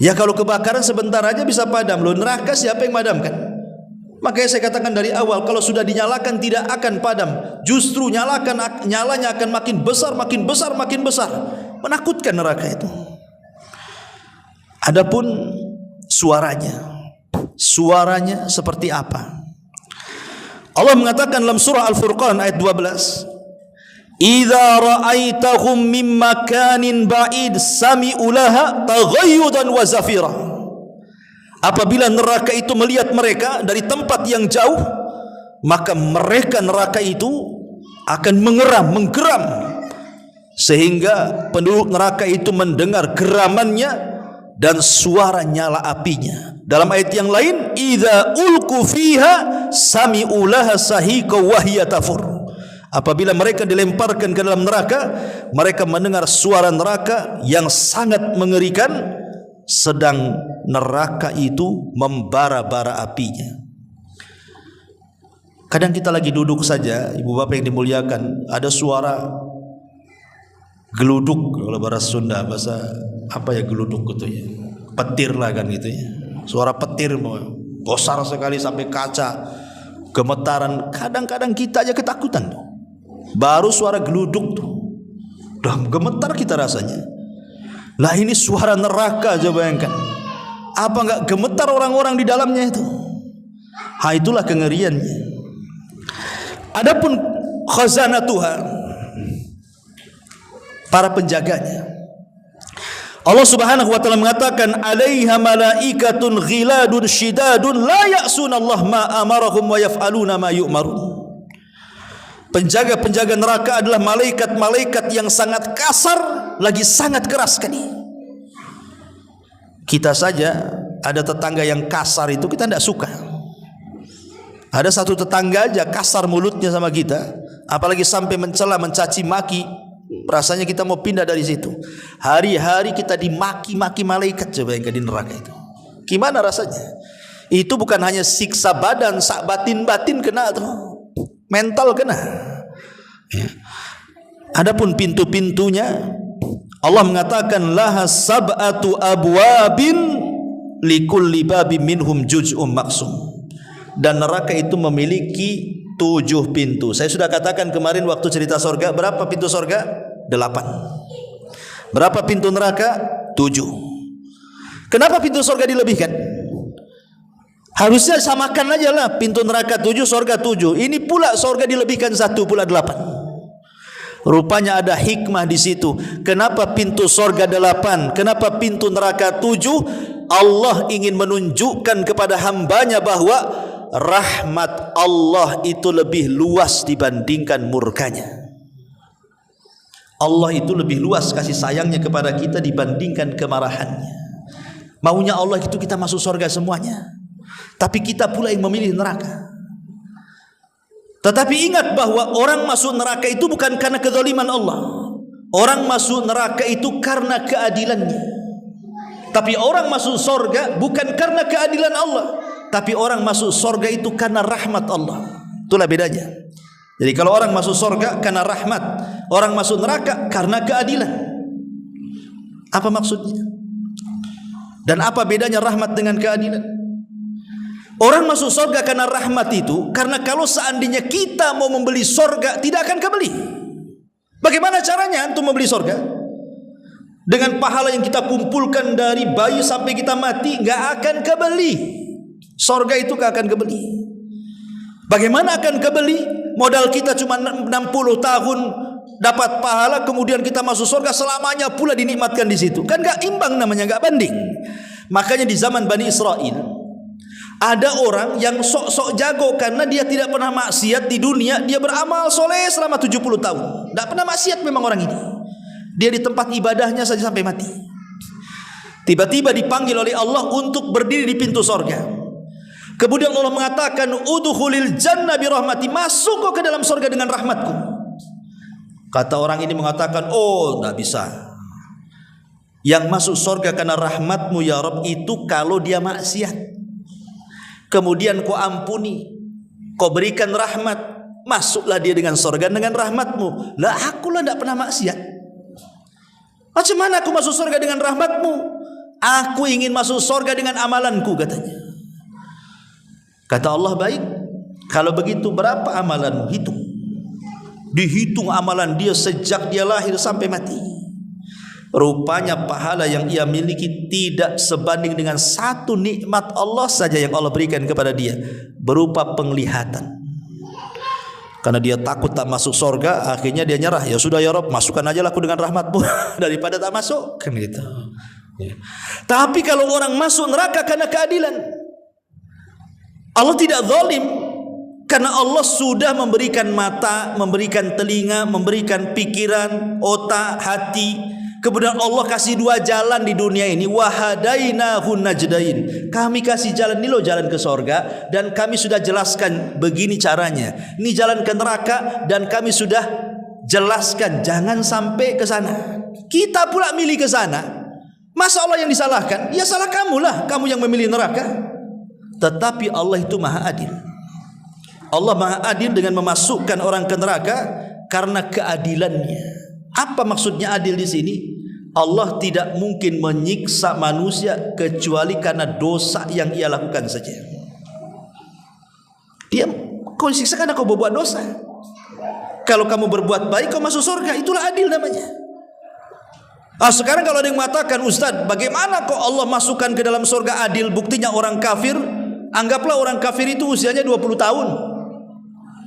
Ya kalau kebakaran sebentar aja bisa padam, loh neraka siapa yang madamkan? Makanya saya katakan dari awal, kalau sudah dinyalakan tidak akan padam, justru nyalanya akan makin besar, makin besar, makin besar. Menakutkan neraka itu. Adapun suaranya seperti apa? Allah mengatakan dalam surah Al-Furqan ayat 12, idza ra'aitahum min makanin ba'id sami'u laha taghayyudan wa zafira. Apabila neraka itu melihat mereka dari tempat yang jauh, maka mereka neraka itu akan menggeram, sehingga penduduk neraka itu mendengar geramannya dan suara nyala apinya. Dalam ayat yang lain, idza ulqu fiha sami'u laha sahiqa wa hiya tafur. Apabila mereka dilemparkan ke dalam neraka, mereka mendengar suara neraka yang sangat mengerikan, sedang neraka itu membara-bara apinya. Kadang kita lagi duduk saja, ibu bapak yang dimuliakan, ada suara geluduk, kalau bahasa Sunda, bahasa apa ya geluduk gitu ya, petir lah kan gitu ya, suara petir besar sekali sampai kaca gemetaran. Kadang-kadang kita aja ketakutan tuh. Baru suara geluduk tuh udah gemetar kita rasanya. Lah ini suara neraka, coba bayangkan. Apa enggak gemetar orang-orang di dalamnya itu? Itulah kengeriannya. Adapun khazanah Tuhan, para penjaganya, Allah Subhanahu wa taala mengatakan alaiha malaikatun ghiladun shidadun la ya'sunallah ma amarahum wa yaf'aluna ma yu'marun. Penjaga-penjaga neraka adalah malaikat-malaikat yang sangat kasar, lagi sangat keras sekali. Kita saja ada tetangga yang kasar itu kita tidak suka. Ada satu tetangga aja kasar mulutnya sama kita, apalagi sampai mencela, mencaci maki, rasanya kita mau pindah dari situ. Hari-hari kita dimaki-maki malaikat, coba yang di neraka itu. Gimana rasanya? Itu bukan hanya siksa badan, sak batin-batin kena tuh. Mental kena ya. Adapun pintu-pintunya, Allah mengatakan laha sab'atu abwabin likulli babin minhum juz'um maksum. Dan neraka itu memiliki 7 pintu. Saya sudah katakan kemarin waktu cerita surga, berapa pintu surga? 8. Berapa pintu neraka? 7. Kenapa pintu surga dilebihkan? Harusnya samakan aja lah, pintu neraka 7, surga 7. Ini pula surga dilebihkan 1 pula 8. Rupanya ada hikmah di situ. Kenapa pintu sorga 8? Kenapa pintu neraka 7? Allah ingin menunjukkan kepada hambanya bahwa rahmat Allah itu lebih luas dibandingkan murkanya. Allah itu lebih luas kasih sayangnya kepada kita dibandingkan kemarahannya. Maunya Allah itu kita masuk sorga semuanya, tapi kita pula yang memilih neraka. Tetapi ingat bahwa orang masuk neraka itu bukan karena kezaliman Allah. Orang masuk neraka itu karena keadilannya. Tapi orang masuk sorga bukan karena keadilan Allah, tapi orang masuk sorga itu karena rahmat Allah. Itulah bedanya. Jadi kalau orang masuk sorga karena rahmat, orang masuk neraka karena keadilan. Apa maksudnya? Dan apa bedanya rahmat dengan keadilan? Orang masuk sorga karena rahmat itu karena kalau seandainya kita mau membeli sorga tidak akan kebeli. Bagaimana caranya untuk membeli sorga? Dengan pahala yang kita kumpulkan dari bayi sampai kita mati nggak akan kebeli. Sorga itu nggak akan kebeli. Bagaimana akan kebeli? Modal kita cuma 60 tahun dapat pahala, kemudian kita masuk sorga selamanya pula dinikmatkan di situ. Kan nggak imbang namanya, nggak banding. Makanya di zaman Bani Israel ada orang yang sok-sok jago karena dia tidak pernah maksiat di dunia. Dia beramal soleh selama 70 tahun. Tidak pernah maksiat memang orang ini. Dia di tempat ibadahnya saja sampai mati. Tiba-tiba dipanggil oleh Allah untuk berdiri di pintu sorga. Kemudian Allah mengatakan, udkhulil jannah bi rahmati, masuk kau ke dalam sorga dengan rahmatku. Kata orang ini mengatakan, oh tidak bisa. Yang masuk sorga karena rahmatmu ya Rabb itu kalau dia maksiat. Kemudian kau ampuni, kau berikan rahmat, masuklah dia dengan sorga dengan rahmatmu. Lah akulah tidak pernah maksiat. Macam mana aku masuk sorga dengan rahmatmu? Aku ingin masuk sorga dengan amalanku, katanya. Kata Allah, baik. Kalau begitu berapa amalanmu? Hitung. Dihitung amalan dia sejak dia lahir sampai mati. Rupanya pahala yang ia miliki tidak sebanding dengan satu nikmat Allah saja yang Allah berikan kepada dia, berupa penglihatan. Karena dia takut tak masuk sorga, akhirnya dia nyerah. Ya sudah ya Rabb, masukkan aja aku dengan rahmatmu daripada tak masuk, kan gitu. Ya. Tapi kalau orang masuk neraka karena keadilan, Allah tidak zalim. Karena Allah sudah memberikan mata, memberikan telinga, memberikan pikiran, otak, hati. Kemudian Allah kasih 2 jalan di dunia ini. Wahadainahun najdain. Kami kasih jalan, ini loh jalan ke sorga. Dan kami sudah jelaskan begini caranya. Ini jalan ke neraka dan kami sudah jelaskan jangan sampai ke sana. Kita pula milih ke sana. Masa Allah yang disalahkan? Ya salah kamulah, kamu yang memilih neraka. Tetapi Allah itu maha adil. Allah maha adil dengan memasukkan orang ke neraka karena keadilannya. Apa maksudnya adil di sini? Allah tidak mungkin menyiksa manusia kecuali karena dosa yang ia lakukan saja. Dia kau siksa karena kau berbuat dosa. Kalau kamu berbuat baik kau masuk surga, itulah adil namanya. Sekarang kalau ada yang mengatakan, Ustaz, bagaimana kok Allah masukkan ke dalam surga adil? Buktinya orang kafir, anggaplah orang kafir itu usianya 20 tahun.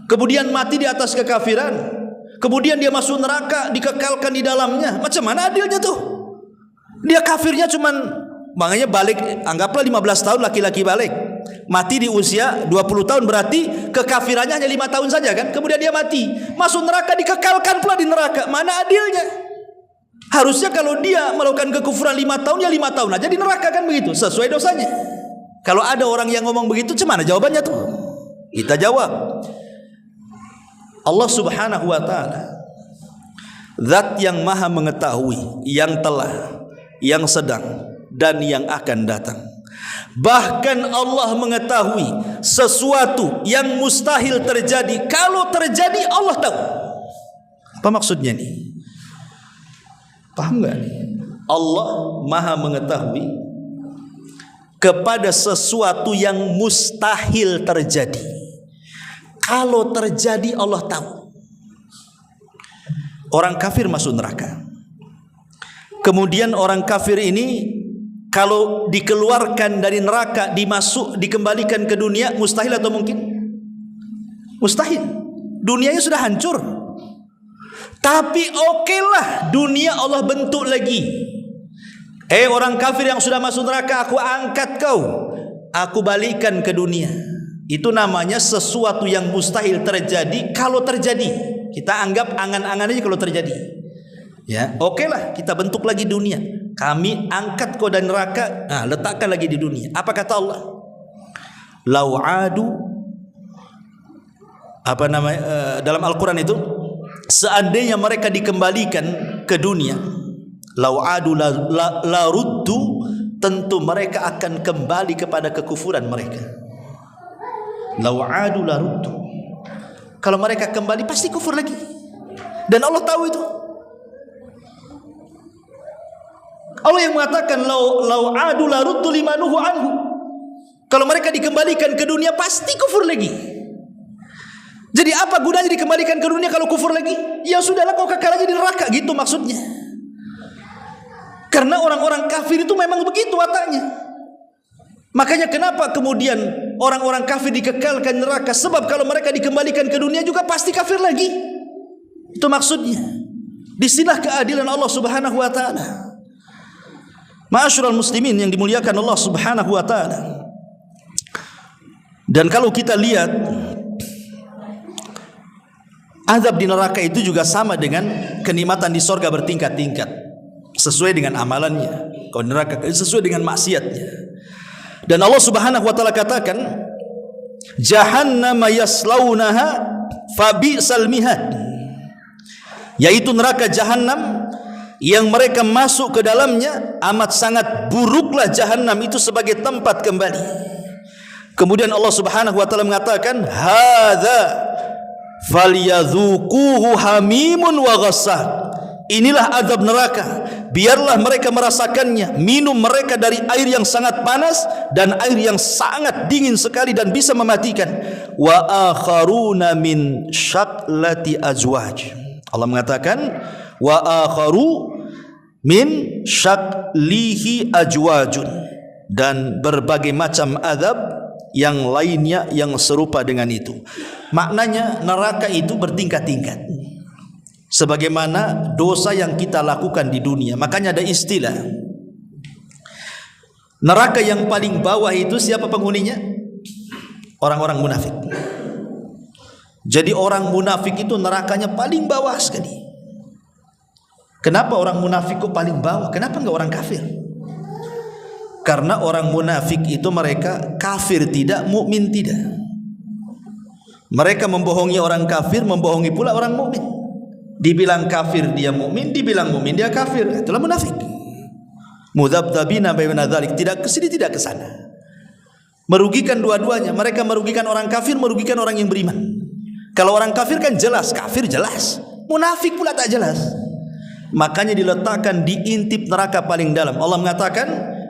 Kemudian mati di atas kekafiran. Kemudian dia masuk neraka, dikekalkan di dalamnya. Macam mana adilnya tuh? Dia kafirnya cuman, makanya balik, anggaplah 15 tahun laki-laki balik. Mati di usia 20 tahun, berarti kekafirannya hanya 5 tahun saja kan? Kemudian dia mati, masuk neraka, dikekalkan pula di neraka. Mana adilnya? Harusnya kalau dia melakukan kekufuran 5 tahun, ya 5 tahun aja di neraka, kan begitu? Sesuai dosanya. Kalau ada orang yang ngomong begitu, cuman jawabannya tuh? Kita jawab, Allah subhanahu wa ta'ala zat yang maha mengetahui yang telah, yang sedang, dan yang akan datang. Bahkan Allah mengetahui sesuatu yang mustahil terjadi. Kalau terjadi Allah tahu. Apa maksudnya nih? Paham gak nih? Allah maha mengetahui kepada sesuatu yang mustahil terjadi. Kalau terjadi Allah tahu. Orang kafir masuk neraka. Kemudian orang kafir ini kalau dikeluarkan dari neraka, dikembalikan ke dunia, mustahil atau mungkin? Mustahil. Dunianya sudah hancur. Tapi okelah dunia Allah bentuk lagi. Orang kafir yang sudah masuk neraka, aku angkat kau, aku balikan ke dunia. Itu namanya sesuatu yang mustahil terjadi kalau terjadi. Kita anggap angan-angan aja kalau terjadi. Ya, okelah kita bentuk lagi dunia. Kami angkat kau dari neraka, letakkan lagi di dunia. Apa kata Allah? Lau'adu, dalam Al-Quran itu, seandainya mereka dikembalikan ke dunia, lau'adu la ruddu, tentu mereka akan kembali kepada kekufuran mereka. Lau'adu la ruddu, kalau mereka kembali pasti kufur lagi, dan Allah tahu itu. Allah yang mengatakan lau'adu la ruddu limanuhu anhu, kalau mereka dikembalikan ke dunia pasti kufur lagi. Jadi apa gunanya dikembalikan ke dunia kalau kufur lagi? Ya sudahlah, kau kekal aja di neraka, gitu maksudnya. Karena orang-orang kafir itu memang begitu wataknya. Makanya kenapa kemudian orang-orang kafir dikekalkan neraka? Sebab kalau mereka dikembalikan ke dunia juga pasti kafir lagi. Itu maksudnya. Disinilah keadilan Allah Subhanahu wa taala. Ma'asyiral muslimin yang dimuliakan Allah Subhanahu wa taala. Dan kalau kita lihat, azab di neraka itu juga sama dengan kenikmatan di sorga, bertingkat-tingkat sesuai dengan amalannya. Kalau neraka sesuai dengan maksiatnya. Dan Allah Subhanahu wa taala katakan, jahannam yaslaunaha fabi'sal mihad, yaitu neraka jahanam yang mereka masuk ke dalamnya amat sangat buruklah jahanam itu sebagai tempat kembali. Kemudian Allah Subhanahu wa taala mengatakan, hadza falyadzuquhu hamimun wa ghassaq, inilah azab neraka, biarlah mereka merasakannya. Minum mereka dari air yang sangat panas dan air yang sangat dingin sekali dan bisa mematikan. Wa akharuna min syaklati azwaj, Allah mengatakan wa akharu min syaklihi ajwajun, dan berbagai macam azab yang lainnya yang serupa dengan itu. Maknanya neraka itu bertingkat-tingkat sebagaimana dosa yang kita lakukan di dunia. Makanya ada istilah neraka yang paling bawah itu siapa penghuninya? Orang-orang munafik. Jadi orang munafik itu nerakanya paling bawah sekali. Kenapa orang munafik kok paling bawah? Kenapa enggak orang kafir? Karena orang munafik itu mereka kafir tidak, mukmin tidak. Mereka membohongi orang kafir, membohongi pula orang mukmin. Dibilang kafir dia mukmin, dibilang mukmin dia kafir. Itulah munafik. Mudzabdzabina baina dzalik, tidak ke sini tidak ke sana. Merugikan dua-duanya. Mereka merugikan orang kafir, merugikan orang yang beriman. Kalau orang kafir kan jelas, kafir jelas. Munafik pula tak jelas. Makanya diletakkan di intip neraka paling dalam. Allah mengatakan,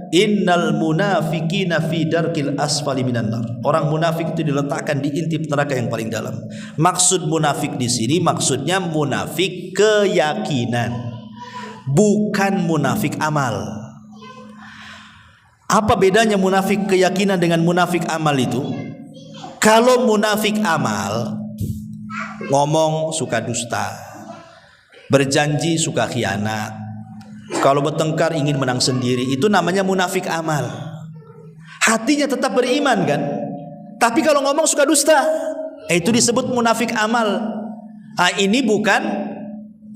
innal munafiqina fi darkil asfali minan nar. Orang munafik itu diletakkan di intip neraka yang paling dalam. Maksud munafik di sini maksudnya munafik keyakinan, bukan munafik amal. Apa bedanya munafik keyakinan dengan munafik amal itu? Kalau munafik amal, ngomong suka dusta, berjanji suka khianat, kalau bertengkar ingin menang sendiri, itu namanya munafik amal. Hatinya tetap beriman kan, tapi kalau ngomong suka dusta, itu disebut munafik amal. Ini bukan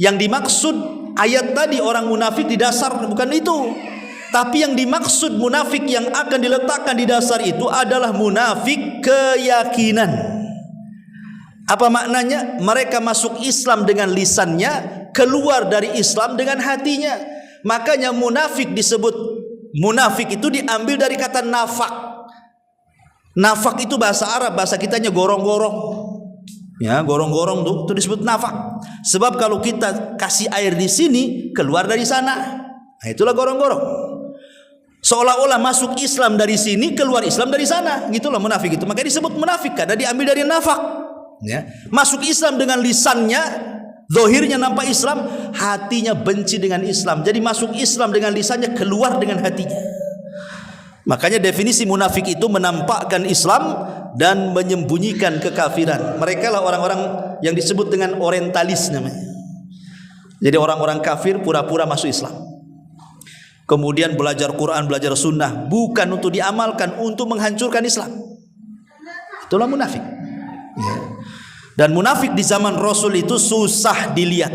yang dimaksud ayat tadi. Orang munafik di dasar bukan itu. Tapi yang dimaksud munafik yang akan diletakkan di dasar itu adalah munafik keyakinan. Apa maknanya? Mereka masuk Islam dengan lisannya, keluar dari Islam dengan hatinya. Makanya munafik disebut, munafik itu diambil dari kata nafak. Nafak itu bahasa Arab, bahasa kitanya gorong-gorong. Ya, gorong-gorong itu disebut nafak. Sebab kalau kita kasih air di sini, keluar dari sana. Nah, itulah gorong-gorong. Seolah-olah masuk Islam dari sini, keluar Islam dari sana. Gitulah munafik itu. Makanya disebut munafik karena diambil dari nafak. Ya. Masuk Islam dengan lisannya, zahirnya nampak Islam, hatinya benci dengan Islam. Jadi masuk Islam dengan lisannya, keluar dengan hatinya. Makanya definisi munafik itu menampakkan Islam dan menyembunyikan kekafiran. Mereka lah orang-orang yang disebut dengan orientalis namanya. Jadi orang-orang kafir pura-pura masuk Islam, kemudian belajar Quran, belajar sunnah, bukan untuk diamalkan, untuk menghancurkan Islam. Itulah munafik. Dan munafik di zaman Rasul itu susah dilihat,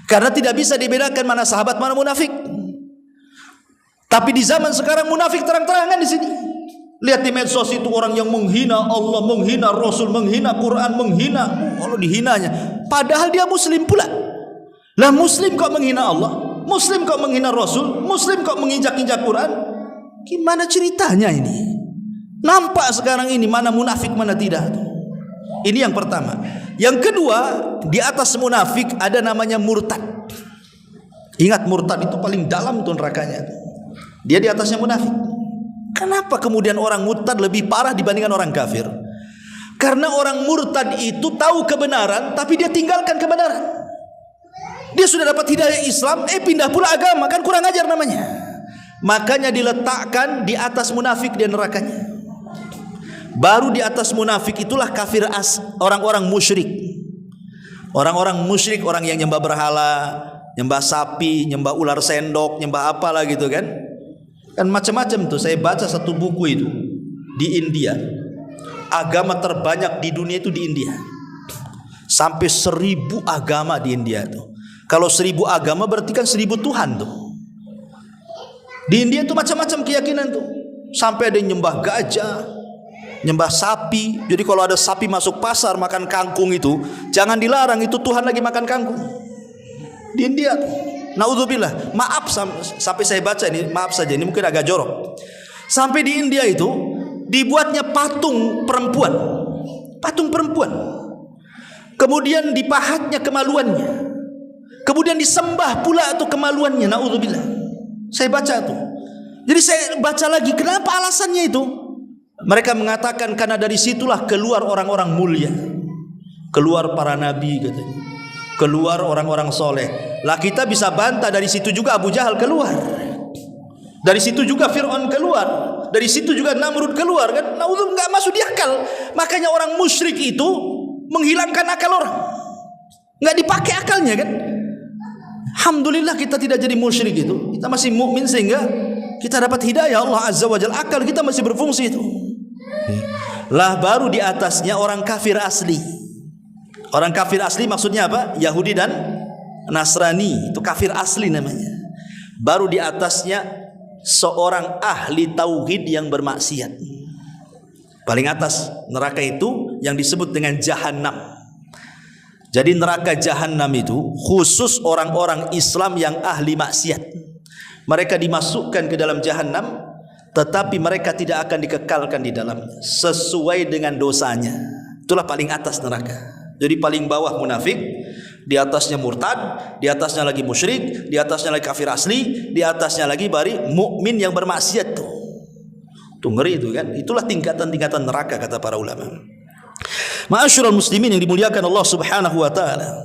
karena tidak bisa dibedakan mana sahabat, mana munafik. Tapi di zaman sekarang munafik terang-terangan di sini. Lihat di medsos itu orang yang menghina Allah, menghina Rasul, menghina Quran, menghina Allah, dihinanya. Padahal dia Muslim pula. Lah Muslim kok menghina Allah, Muslim kok menghina Rasul, Muslim kok menginjak-injak Quran? Gimana ceritanya ini? Nampak sekarang ini mana munafik mana tidak. Ini yang pertama. Yang kedua, di atas munafik ada namanya murtad. Ingat, murtad itu paling dalam tuh nerakanya. Dia di atasnya munafik. Kenapa kemudian orang murtad lebih parah dibandingkan orang kafir? Karena orang murtad itu tahu kebenaran, tapi dia tinggalkan kebenaran. Dia sudah dapat hidayah Islam, pindah pula agama, kan kurang ajar namanya. Makanya diletakkan di atas munafik di nerakanya. Baru di atas munafik itulah kafir orang-orang musyrik. Orang-orang musyrik, orang yang nyembah berhala, nyembah sapi, nyembah ular sendok, nyembah apalah gitu kan. Kan macam-macam tuh. Saya baca satu buku itu di India. Agama terbanyak di dunia itu di India. Sampai 1000 agama di India tuh. Kalau 1000 agama berarti kan 1000 Tuhan tuh. Di India tuh macam-macam keyakinan tuh. Sampai ada yang nyembah gajah, nyembah sapi. Jadi kalau ada sapi masuk pasar makan kangkung itu, jangan dilarang, itu Tuhan lagi makan kangkung. Di India tuh. Naudzubillah. Maaf sampai saya baca ini, maaf saja ini mungkin agak jorok. Sampai di India itu dibuatnya patung perempuan. Patung perempuan. Kemudian dipahatnya kemaluannya. Kemudian disembah pula tuh kemaluannya, naudzubillah. Saya baca tuh. Jadi saya baca lagi, kenapa alasannya itu? Mereka mengatakan karena dari situlah keluar orang-orang mulia, keluar para nabi katanya, keluar orang-orang soleh. Lah kita bisa bantah, dari situ juga Abu Jahal keluar, dari situ juga Fir'aun keluar, dari situ juga Namrud keluar kan? Naudzubillah, nggak masuk di akal. Makanya orang musyrik itu menghilangkan akal orang, nggak dipakai akalnya kan? Alhamdulillah kita tidak jadi musyrik itu. Kita masih mukmin sehingga kita dapat hidayah Allah Azza wa Jalla. Akal kita masih berfungsi itu. Lah baru di atasnya orang kafir asli. Orang kafir asli maksudnya apa? Yahudi dan Nasrani. Itu kafir asli namanya. Baru di atasnya seorang ahli tauhid yang bermaksiat. Paling atas neraka itu yang disebut dengan Jahannam. Jadi neraka Jahannam itu khusus orang-orang Islam yang ahli maksiat. Mereka dimasukkan ke dalam Jahannam, tetapi mereka tidak akan dikekalkan di dalamnya sesuai dengan dosanya. Itulah paling atas neraka. Jadi paling bawah munafik, di atasnya murtad, di atasnya lagi musyrik, di atasnya lagi kafir asli, di atasnya lagi bari mukmin yang bermaksiat tuh. Tuh ngeri itu kan. Itulah tingkatan-tingkatan neraka kata para ulama. Ma'asyiral muslimin yang dimuliakan Allah Subhanahu wa taala.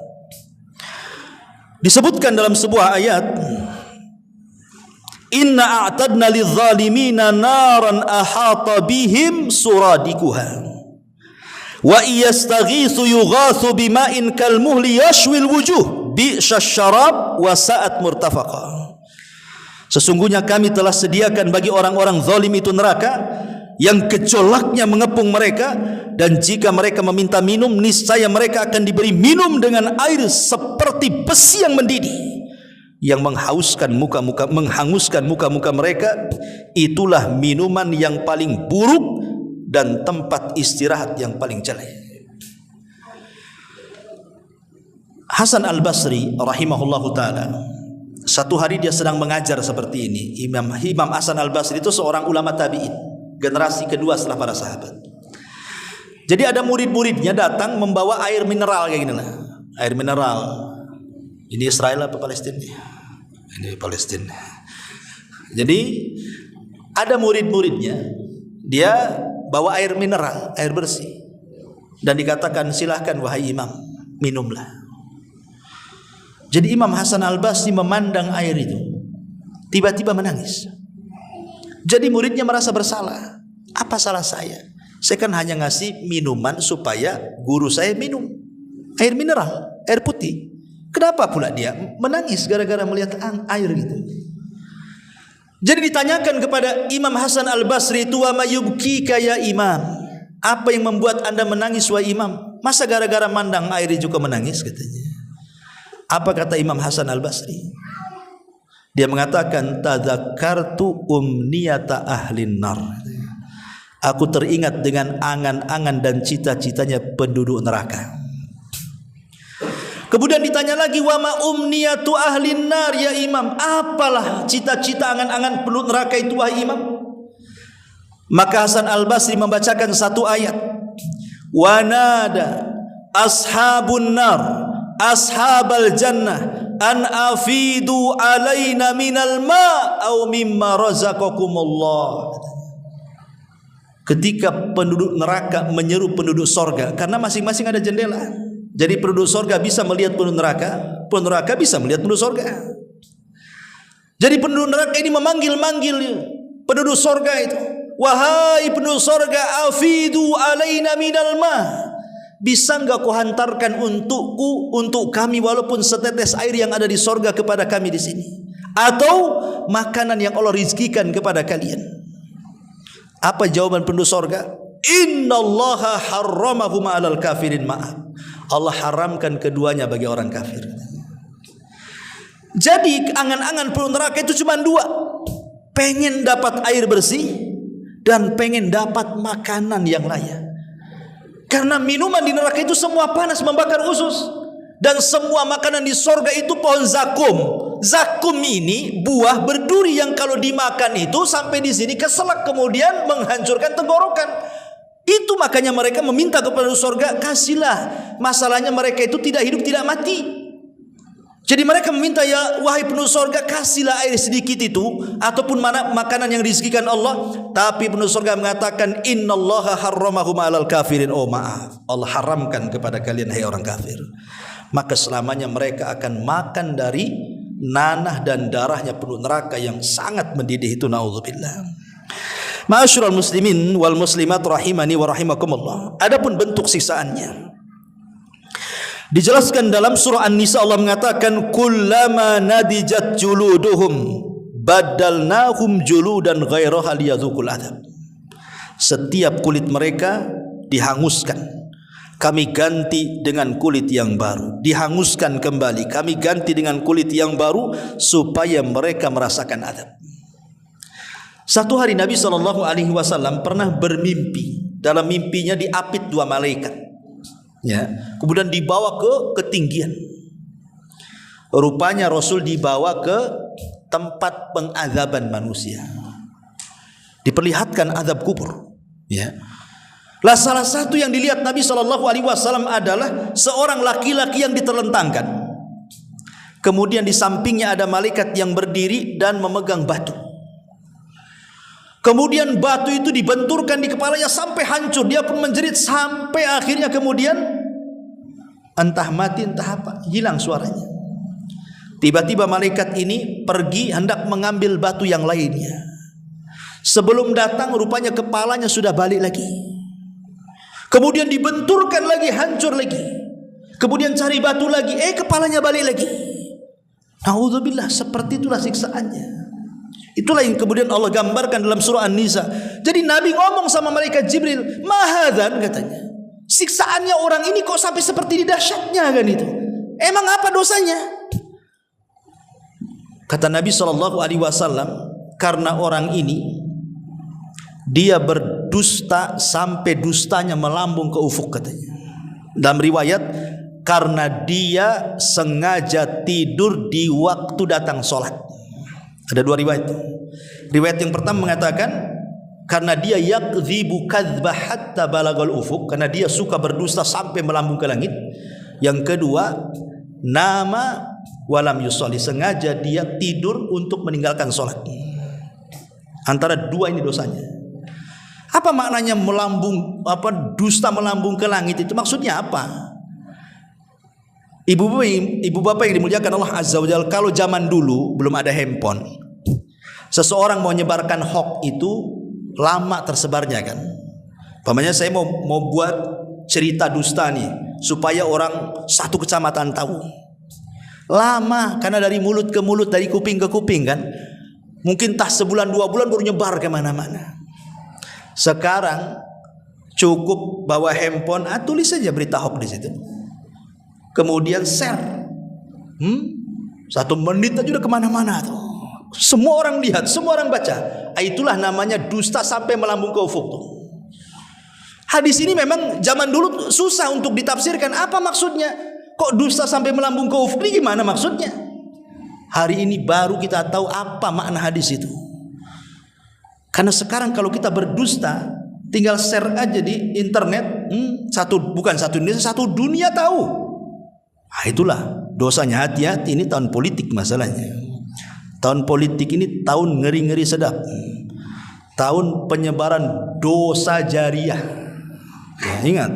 Disebutkan dalam sebuah ayat, inna a'tadna lidh-dhalimina naran ahata bihim suradikuha wa iyastaghithu yughathu bima'in kalmuhli yashwil wujuh bi'sasy syarab wa sa'at murtafaqa. Sesungguhnya kami telah sediakan bagi orang-orang zalim itu neraka yang gejolaknya mengepung mereka, dan jika mereka meminta minum, niscaya mereka akan diberi minum dengan air seperti besi yang mendidih, yang menghanguskan muka-muka mereka. Itulah minuman yang paling buruk dan tempat istirahat yang paling jelek. Hasan Al-Basri rahimahullahu taala, satu hari dia sedang mengajar seperti ini. Imam Hasan Al-Basri itu seorang ulama tabi'in, generasi kedua setelah para sahabat. Jadi ada murid-muridnya datang membawa air mineral kayak gini lah. Air mineral. Ini Israel apa Palestina? Ini Palestina. Jadi ada murid-muridnya, dia bawa air mineral, air bersih, dan dikatakan silahkan wahai imam, minumlah. Jadi Imam Hasan Al-Basri memandang air itu, tiba-tiba menangis. Jadi muridnya merasa bersalah. Apa salah saya? Saya kan hanya ngasih minuman supaya guru saya minum. Air mineral, air putih. Kenapa pula dia menangis gara-gara melihat air gitu? Jadi ditanyakan kepada Imam Hasan Al-Basri itu, wa mayubkika ya imam, apa yang membuat anda menangis wahai imam? Masa gara-gara mandang air juga menangis katanya. Apa kata Imam Hasan Al-Basri? Dia mengatakan, tadzakartu umniyata ahlin nar. Aku teringat dengan angan-angan dan cita-citanya penduduk neraka. Kemudian ditanya lagi, wa ma umniyatu ahlin nar ya imam, apalah cita-cita angan-angan penduduk neraka itu wahai imam? Maka Hasan Al-Basri membacakan satu ayat, wa nada ashabun nar ashabal jannah an afidu alaina minal ma au mimma razaqakumullah. Ketika penduduk neraka menyeru penduduk sorga, karena masing-masing ada jendela, jadi penduduk sorga bisa melihat penduduk neraka bisa melihat penduduk sorga. Jadi penduduk neraka ini memanggil-manggil penduduk sorga itu, wahai penduduk sorga, afidu alaina minal ma, bisa enggak kau hantarkan untukku, untuk kami, walaupun setetes air yang ada di sorga kepada kami di sini, atau makanan yang Allah rizkikan kepada kalian. Apa jawaban penduduk sorga? Innallaha harramahuma alal kafirin ma'ab. Allah haramkan keduanya bagi orang kafir. Jadi angan-angan penduduk neraka itu cuma dua, pengen dapat air bersih dan pengen dapat makanan yang layak. Karena minuman di neraka itu semua panas, membakar usus. Dan semua makanan di sorga itu pohon zakum. Zakum ini buah berduri yang kalau dimakan itu sampai di sini keselak, kemudian menghancurkan tenggorokan. Itu makanya mereka meminta kepada sorga, kasihlah. Masalahnya mereka itu tidak hidup tidak mati. Jadi mereka meminta, ya wahai penduduk sorga, kasihlah air sedikit itu ataupun mana makanan yang dirizkikan Allah. Tapi penduduk sorga mengatakan, innallaha harramahuma alal kafirin. Oh maaf, Allah haramkan kepada kalian hai orang kafir. Maka selamanya mereka akan makan dari nanah dan darahnya penduduk neraka yang sangat mendidih itu, naudzubillah. Ma'asyiral muslimin wal muslimat rahimani wa rahimakumullah. Adapun bentuk siksaannya dijelaskan dalam surah An-Nisa. Allah mengatakan, kullama nadijat juluduhum badalnahum juludan ghairaha liyadzuqul adzab. Setiap kulit mereka dihanguskan, kami ganti dengan kulit yang baru. Dihanguskan kembali, kami ganti dengan kulit yang baru supaya mereka merasakan azab. Satu hari Nabi SAW pernah bermimpi. Dalam mimpinya diapit dua malaikat, ya, kemudian dibawa ke ketinggian. Rupanya Rasul dibawa ke tempat pengazaban manusia, diperlihatkan azab kubur, ya. Lah salah satu yang dilihat Nabi SAW adalah seorang laki-laki yang diterlentangkan. Kemudian di sampingnya ada malaikat yang berdiri dan memegang batu. Kemudian batu itu dibenturkan di kepalanya sampai hancur. Dia pun menjerit sampai akhirnya kemudian entah mati entah apa, hilang suaranya. Tiba-tiba malaikat ini pergi hendak mengambil batu yang lainnya. Sebelum datang rupanya kepalanya sudah balik lagi. Kemudian dibenturkan lagi, hancur lagi. Kemudian cari batu lagi, kepalanya balik lagi. Naudzubillah, seperti itulah siksaannya. Itulah yang kemudian Allah gambarkan dalam surah An-Nisa. Jadi Nabi ngomong sama malaikat Jibril, "Mahadzan," katanya. Siksaannya orang ini kok sampai seperti ini dahsyatnya kan itu? Emang apa dosanya? Kata Nabi SAW, karena orang ini dia berdusta sampai dustanya melambung ke ufuk katanya. Dalam riwayat, karena dia sengaja tidur di waktu datang sholat. Ada dua riwayat. Riwayat yang pertama mengatakan karena dia yakdzibu kadzba hatta balagal ufuk, karena dia suka berdusta sampai melambung ke langit. Yang kedua, nama walam yusolli, sengaja dia tidur untuk meninggalkan sholat. Antara dua ini dosanya. Apa maknanya melambung, dusta melambung ke langit itu? Maksudnya apa? Ibu bapak yang dimuliakan Allah Azza wa Jalla, kalau zaman dulu belum ada handphone, seseorang mau menyebarkan hoax itu lama tersebarnya kan. Pamannya saya mau buat cerita dusta nih supaya orang satu kecamatan tahu. Lama, karena dari mulut ke mulut, dari kuping ke kuping kan. Mungkin tak sebulan 2 bulan baru nyebar kemana-mana. Sekarang cukup bawa handphone, tulis saja berita hoax di situ. Kemudian share. 1 menit aja udah kemana-mana tuh. Semua orang lihat, semua orang baca. Itulah namanya dusta sampai melambung ke ufuk tuh. Hadis ini memang zaman dulu susah untuk ditafsirkan. Apa maksudnya? Kok dusta sampai melambung ke ufuk? Ini gimana maksudnya? Hari ini baru kita tahu apa makna hadis itu. Karena sekarang kalau kita berdusta, tinggal share aja di internet, bukan satu Indonesia, satu dunia tahu. Nah, itulah dosanya. Hati-hati, ini tahun politik masalahnya. Tahun politik ini tahun ngeri-ngeri sedap. Tahun penyebaran dosa jariah. Ya, ingat,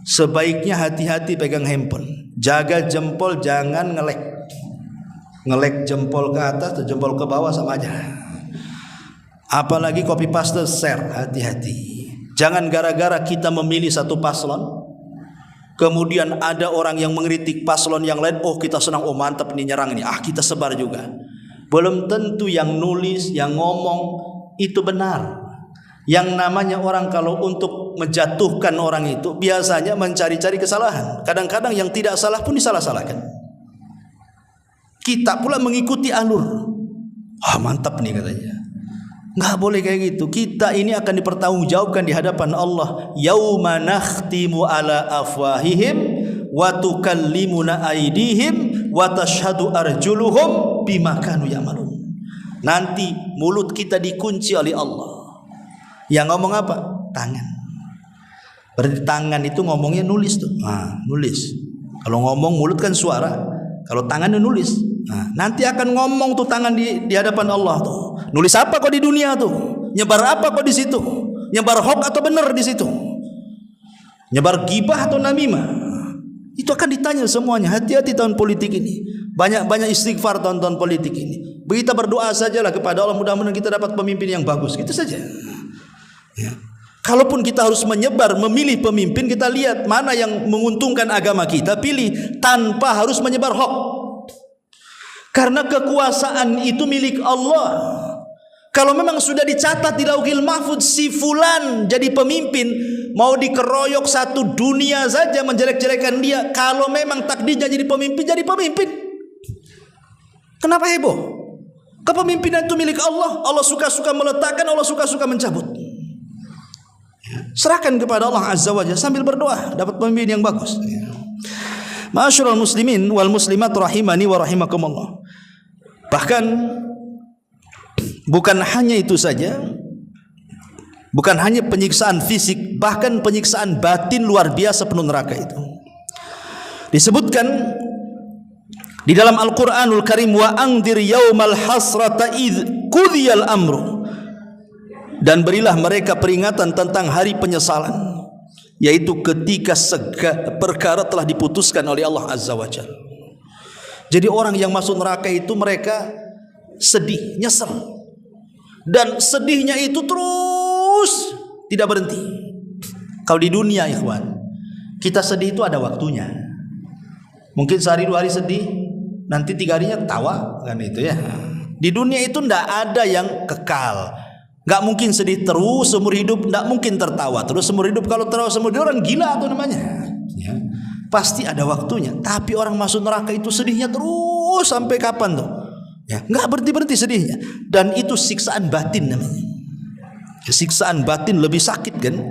sebaiknya hati-hati pegang handphone. Jaga jempol, jangan ngelek. Ngelek jempol ke atas atau jempol ke bawah sama aja. Apalagi copy paste share, hati-hati. Jangan gara-gara kita memilih satu paslon, kemudian ada orang yang mengkritik paslon yang lain, oh kita senang, oh mantap ini nyerang ini, kita sebar juga. Belum tentu yang nulis, yang ngomong itu benar. Yang namanya orang kalau untuk menjatuhkan orang itu biasanya mencari-cari kesalahan. Kadang-kadang yang tidak salah pun disalah-salahkan. Kita pula mengikuti alur. Mantap nih katanya. Nggak boleh kayak gitu. Kita ini akan dipertanggungjawabkan di hadapan Allah. Yauma nakhtimu ala afwahihim wa tukallimuna aydihim wa tashhadu arjuluhum bima kanu ya'malun. Nanti mulut kita dikunci oleh Allah. Yang ngomong apa? Tangan. Berarti tangan itu ngomongnya nulis tuh. Nulis. Kalau ngomong mulut kan suara. Kalau tangannya nulis. Nanti akan ngomong tuh tangan di hadapan Allah tuh. Nulis apa kok di dunia tuh? Nyebar apa kok di situ? Nyebar hoax atau benar di situ? Nyebar gibah atau namimah? Itu akan ditanya semuanya. Hati-hati tahun politik ini. Banyak istighfar tahun-tahun politik ini. Kita berdoa sajalah kepada Allah, mudah-mudahan kita dapat pemimpin yang bagus. Gitu saja. Ya. Kalaupun kita harus menyebar, memilih pemimpin, kita lihat mana yang menguntungkan agama kita, pilih tanpa harus menyebar hoax. Karena kekuasaan itu milik Allah. Kalau memang sudah dicatat di Lauhil Mahfuz si fulan jadi pemimpin, mau dikeroyok satu dunia saja menjelek-jelekan dia. Kalau memang takdirnya jadi pemimpin, jadi pemimpin. Kenapa heboh? Kepemimpinan itu milik Allah. Allah suka-suka meletakkan, Allah suka-suka mencabut. Serahkan kepada Allah Azza wa Jalla sambil berdoa dapat pemimpin yang bagus. Ma'asyiral muslimin wal muslimat rahimani wa rahimakumullah. Bahkan bukan hanya itu saja, bukan hanya penyiksaan fisik, bahkan penyiksaan batin luar biasa penuh neraka itu. Disebutkan di dalam Al-Qur'anul Karim, wa anzir yaumal hasrata idz qudiyal amru. Dan berilah mereka peringatan tentang hari penyesalan, yaitu ketika perkara telah diputuskan oleh Allah Azza wa Jalla. Jadi orang yang masuk neraka itu mereka sedih, nyesel. Dan sedihnya itu terus tidak berhenti. Kalau di dunia ikhwan, kita sedih itu ada waktunya. Mungkin sehari 2 hari sedih, nanti 3 harinya tawa, kan itu ya. Di dunia itu tidak ada yang kekal. Gak mungkin sedih terus seumur hidup, gak mungkin tertawa terus seumur hidup. Kalau tertawa seumur hidup orang gila tuh namanya ya. Pasti ada waktunya. Tapi orang masuk neraka itu sedihnya terus sampai kapan tuh ya? Gak berhenti-berhenti sedihnya. Dan itu siksaan batin namanya. Siksaan batin lebih sakit kan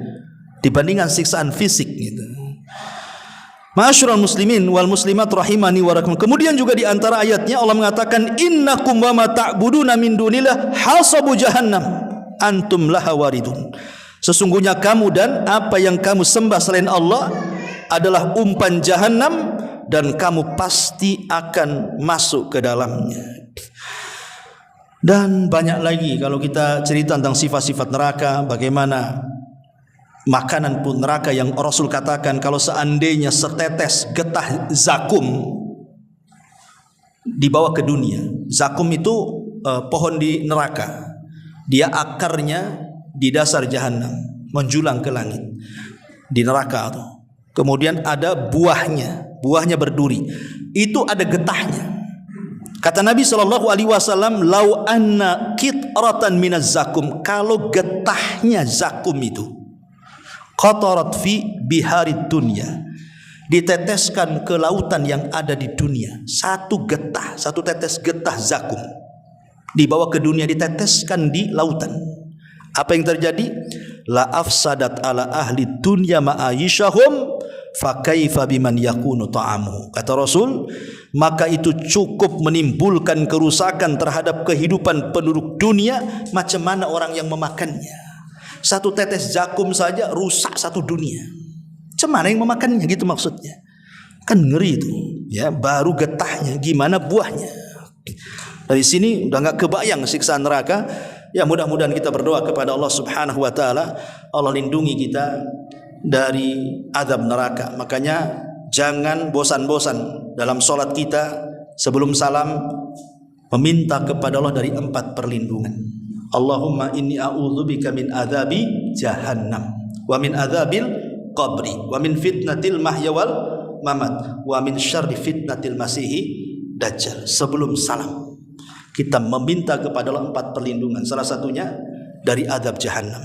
dibandingkan siksaan fisik gitu. Ma'asyiral muslimin wal muslimat rahimani wa rahimakumullah. Kemudian juga di antara ayatnya Allah mengatakan innakum wa ma ta'buduna min dunillah hasabu jahannam antum laha waridun. Sesungguhnya kamu dan apa yang kamu sembah selain Allah adalah umpan jahanam dan kamu pasti akan masuk ke dalamnya. Dan banyak lagi kalau kita cerita tentang sifat-sifat neraka, bagaimana makanan pun neraka yang Rasul katakan kalau seandainya setetes getah zakum dibawa ke dunia. Zakum itu pohon di neraka. Dia akarnya di dasar jahanam, menjulang ke langit di neraka itu. Kemudian ada buahnya buahnya berduri. Itu ada getahnya. Kata Nabi SAW, lau anna qitratan minaz zakum, kalau getahnya zakum itu qatarat fi biharid dunya, diteteskan ke lautan yang ada di dunia, satu getah, satu tetes getah zakum dibawa ke dunia, diteteskan di lautan, apa yang terjadi? La afsadat ala ahli dunya ma'ayishahum fa kaifa biman yakunu ta'amu. Kata Rasul, maka itu cukup menimbulkan kerusakan terhadap kehidupan penduduk dunia, macam mana orang yang memakannya. Satu tetes zakum saja rusak satu dunia, macam mana yang memakannya, gitu maksudnya. Kan ngeri itu ya, baru getahnya, gimana buahnya. Dari sini udah nggak kebayang siksaan neraka. Ya, mudah-mudahan kita berdoa kepada Allah Subhanahu wa taala, Allah lindungi kita dari azab neraka. Makanya jangan bosan-bosan dalam solat kita sebelum salam meminta kepada Allah dari 4 perlindungan. Allahumma inni a'udzubika min adzabi jahannam wa min adzabil qabri wa min fitnatil mahya wal mamat wa min syarri fitnatil masihi dajjal. Sebelum salam kita meminta kepada Allah 4 perlindungan. Salah satunya dari azab jahannam.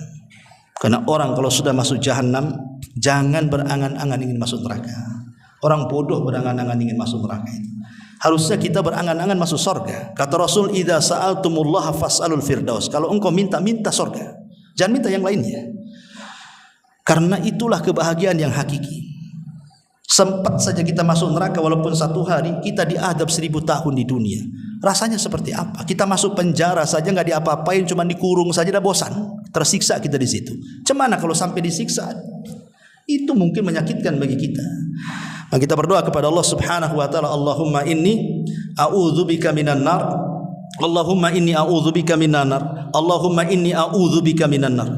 Karena orang kalau sudah masuk jahannam, jangan berangan-angan ingin masuk neraka. Orang bodoh berangan-angan ingin masuk neraka itu. Harusnya kita berangan-angan masuk surga. Kata Rasul, idza sa'altumullaha fas'alul firdaus. Kalau engkau minta surga, jangan minta yang lainnya. Karena itulah kebahagiaan yang hakiki. Sempat saja kita masuk neraka walaupun 1 hari, kita diadab 1000 tahun di dunia. Rasanya seperti apa? Kita masuk penjara saja nggak diapa-apain, cuma dikurung saja dah bosan. Tersiksa kita di situ. Cemana kalau sampai disiksa? Itu mungkin menyakitkan bagi kita. Nah, kita berdoa kepada Allah Subhanahu wa taala, Allahumma inni a'udzubika minan nar. Allahumma inni a'udzubika minan nar. Allahumma inni a'udzubika minan nar.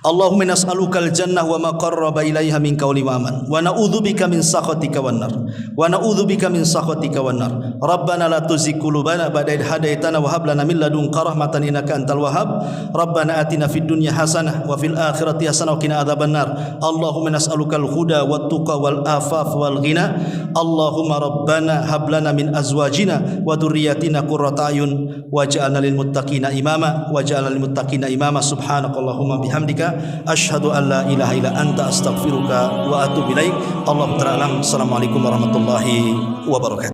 Allahumma nas'alukal jannah wa ma qarraba ilaiha min qawli wa amal wa na'udzubika min sakhatika wan nar wa na'udzubika min sakhatika wan nar. Rabbana la tuzigh qulubana ba'da idh hadaitana wa hab lana min ladunka rahmatan innaka antal wahhab. Rabbana atina fid dunya hasanah wa fil akhirati hasanah wa qina adzabannar. Allahumma nas'alukal huda wat tuqa wal afaf wal ghina. Allahumma rabbana hab lana min azwajina wa dhurriyyatina qurrata ayun waj'alna lil muttaqina imama waj'alna lil muttaqina imama. Subhanakallahumma bihamdika asyhadu an la ilaha illa anta astaghfiruka wa atubu ilaik. Allahu ta'ala. Assalamualaikum warahmatullahi wabarakatuh.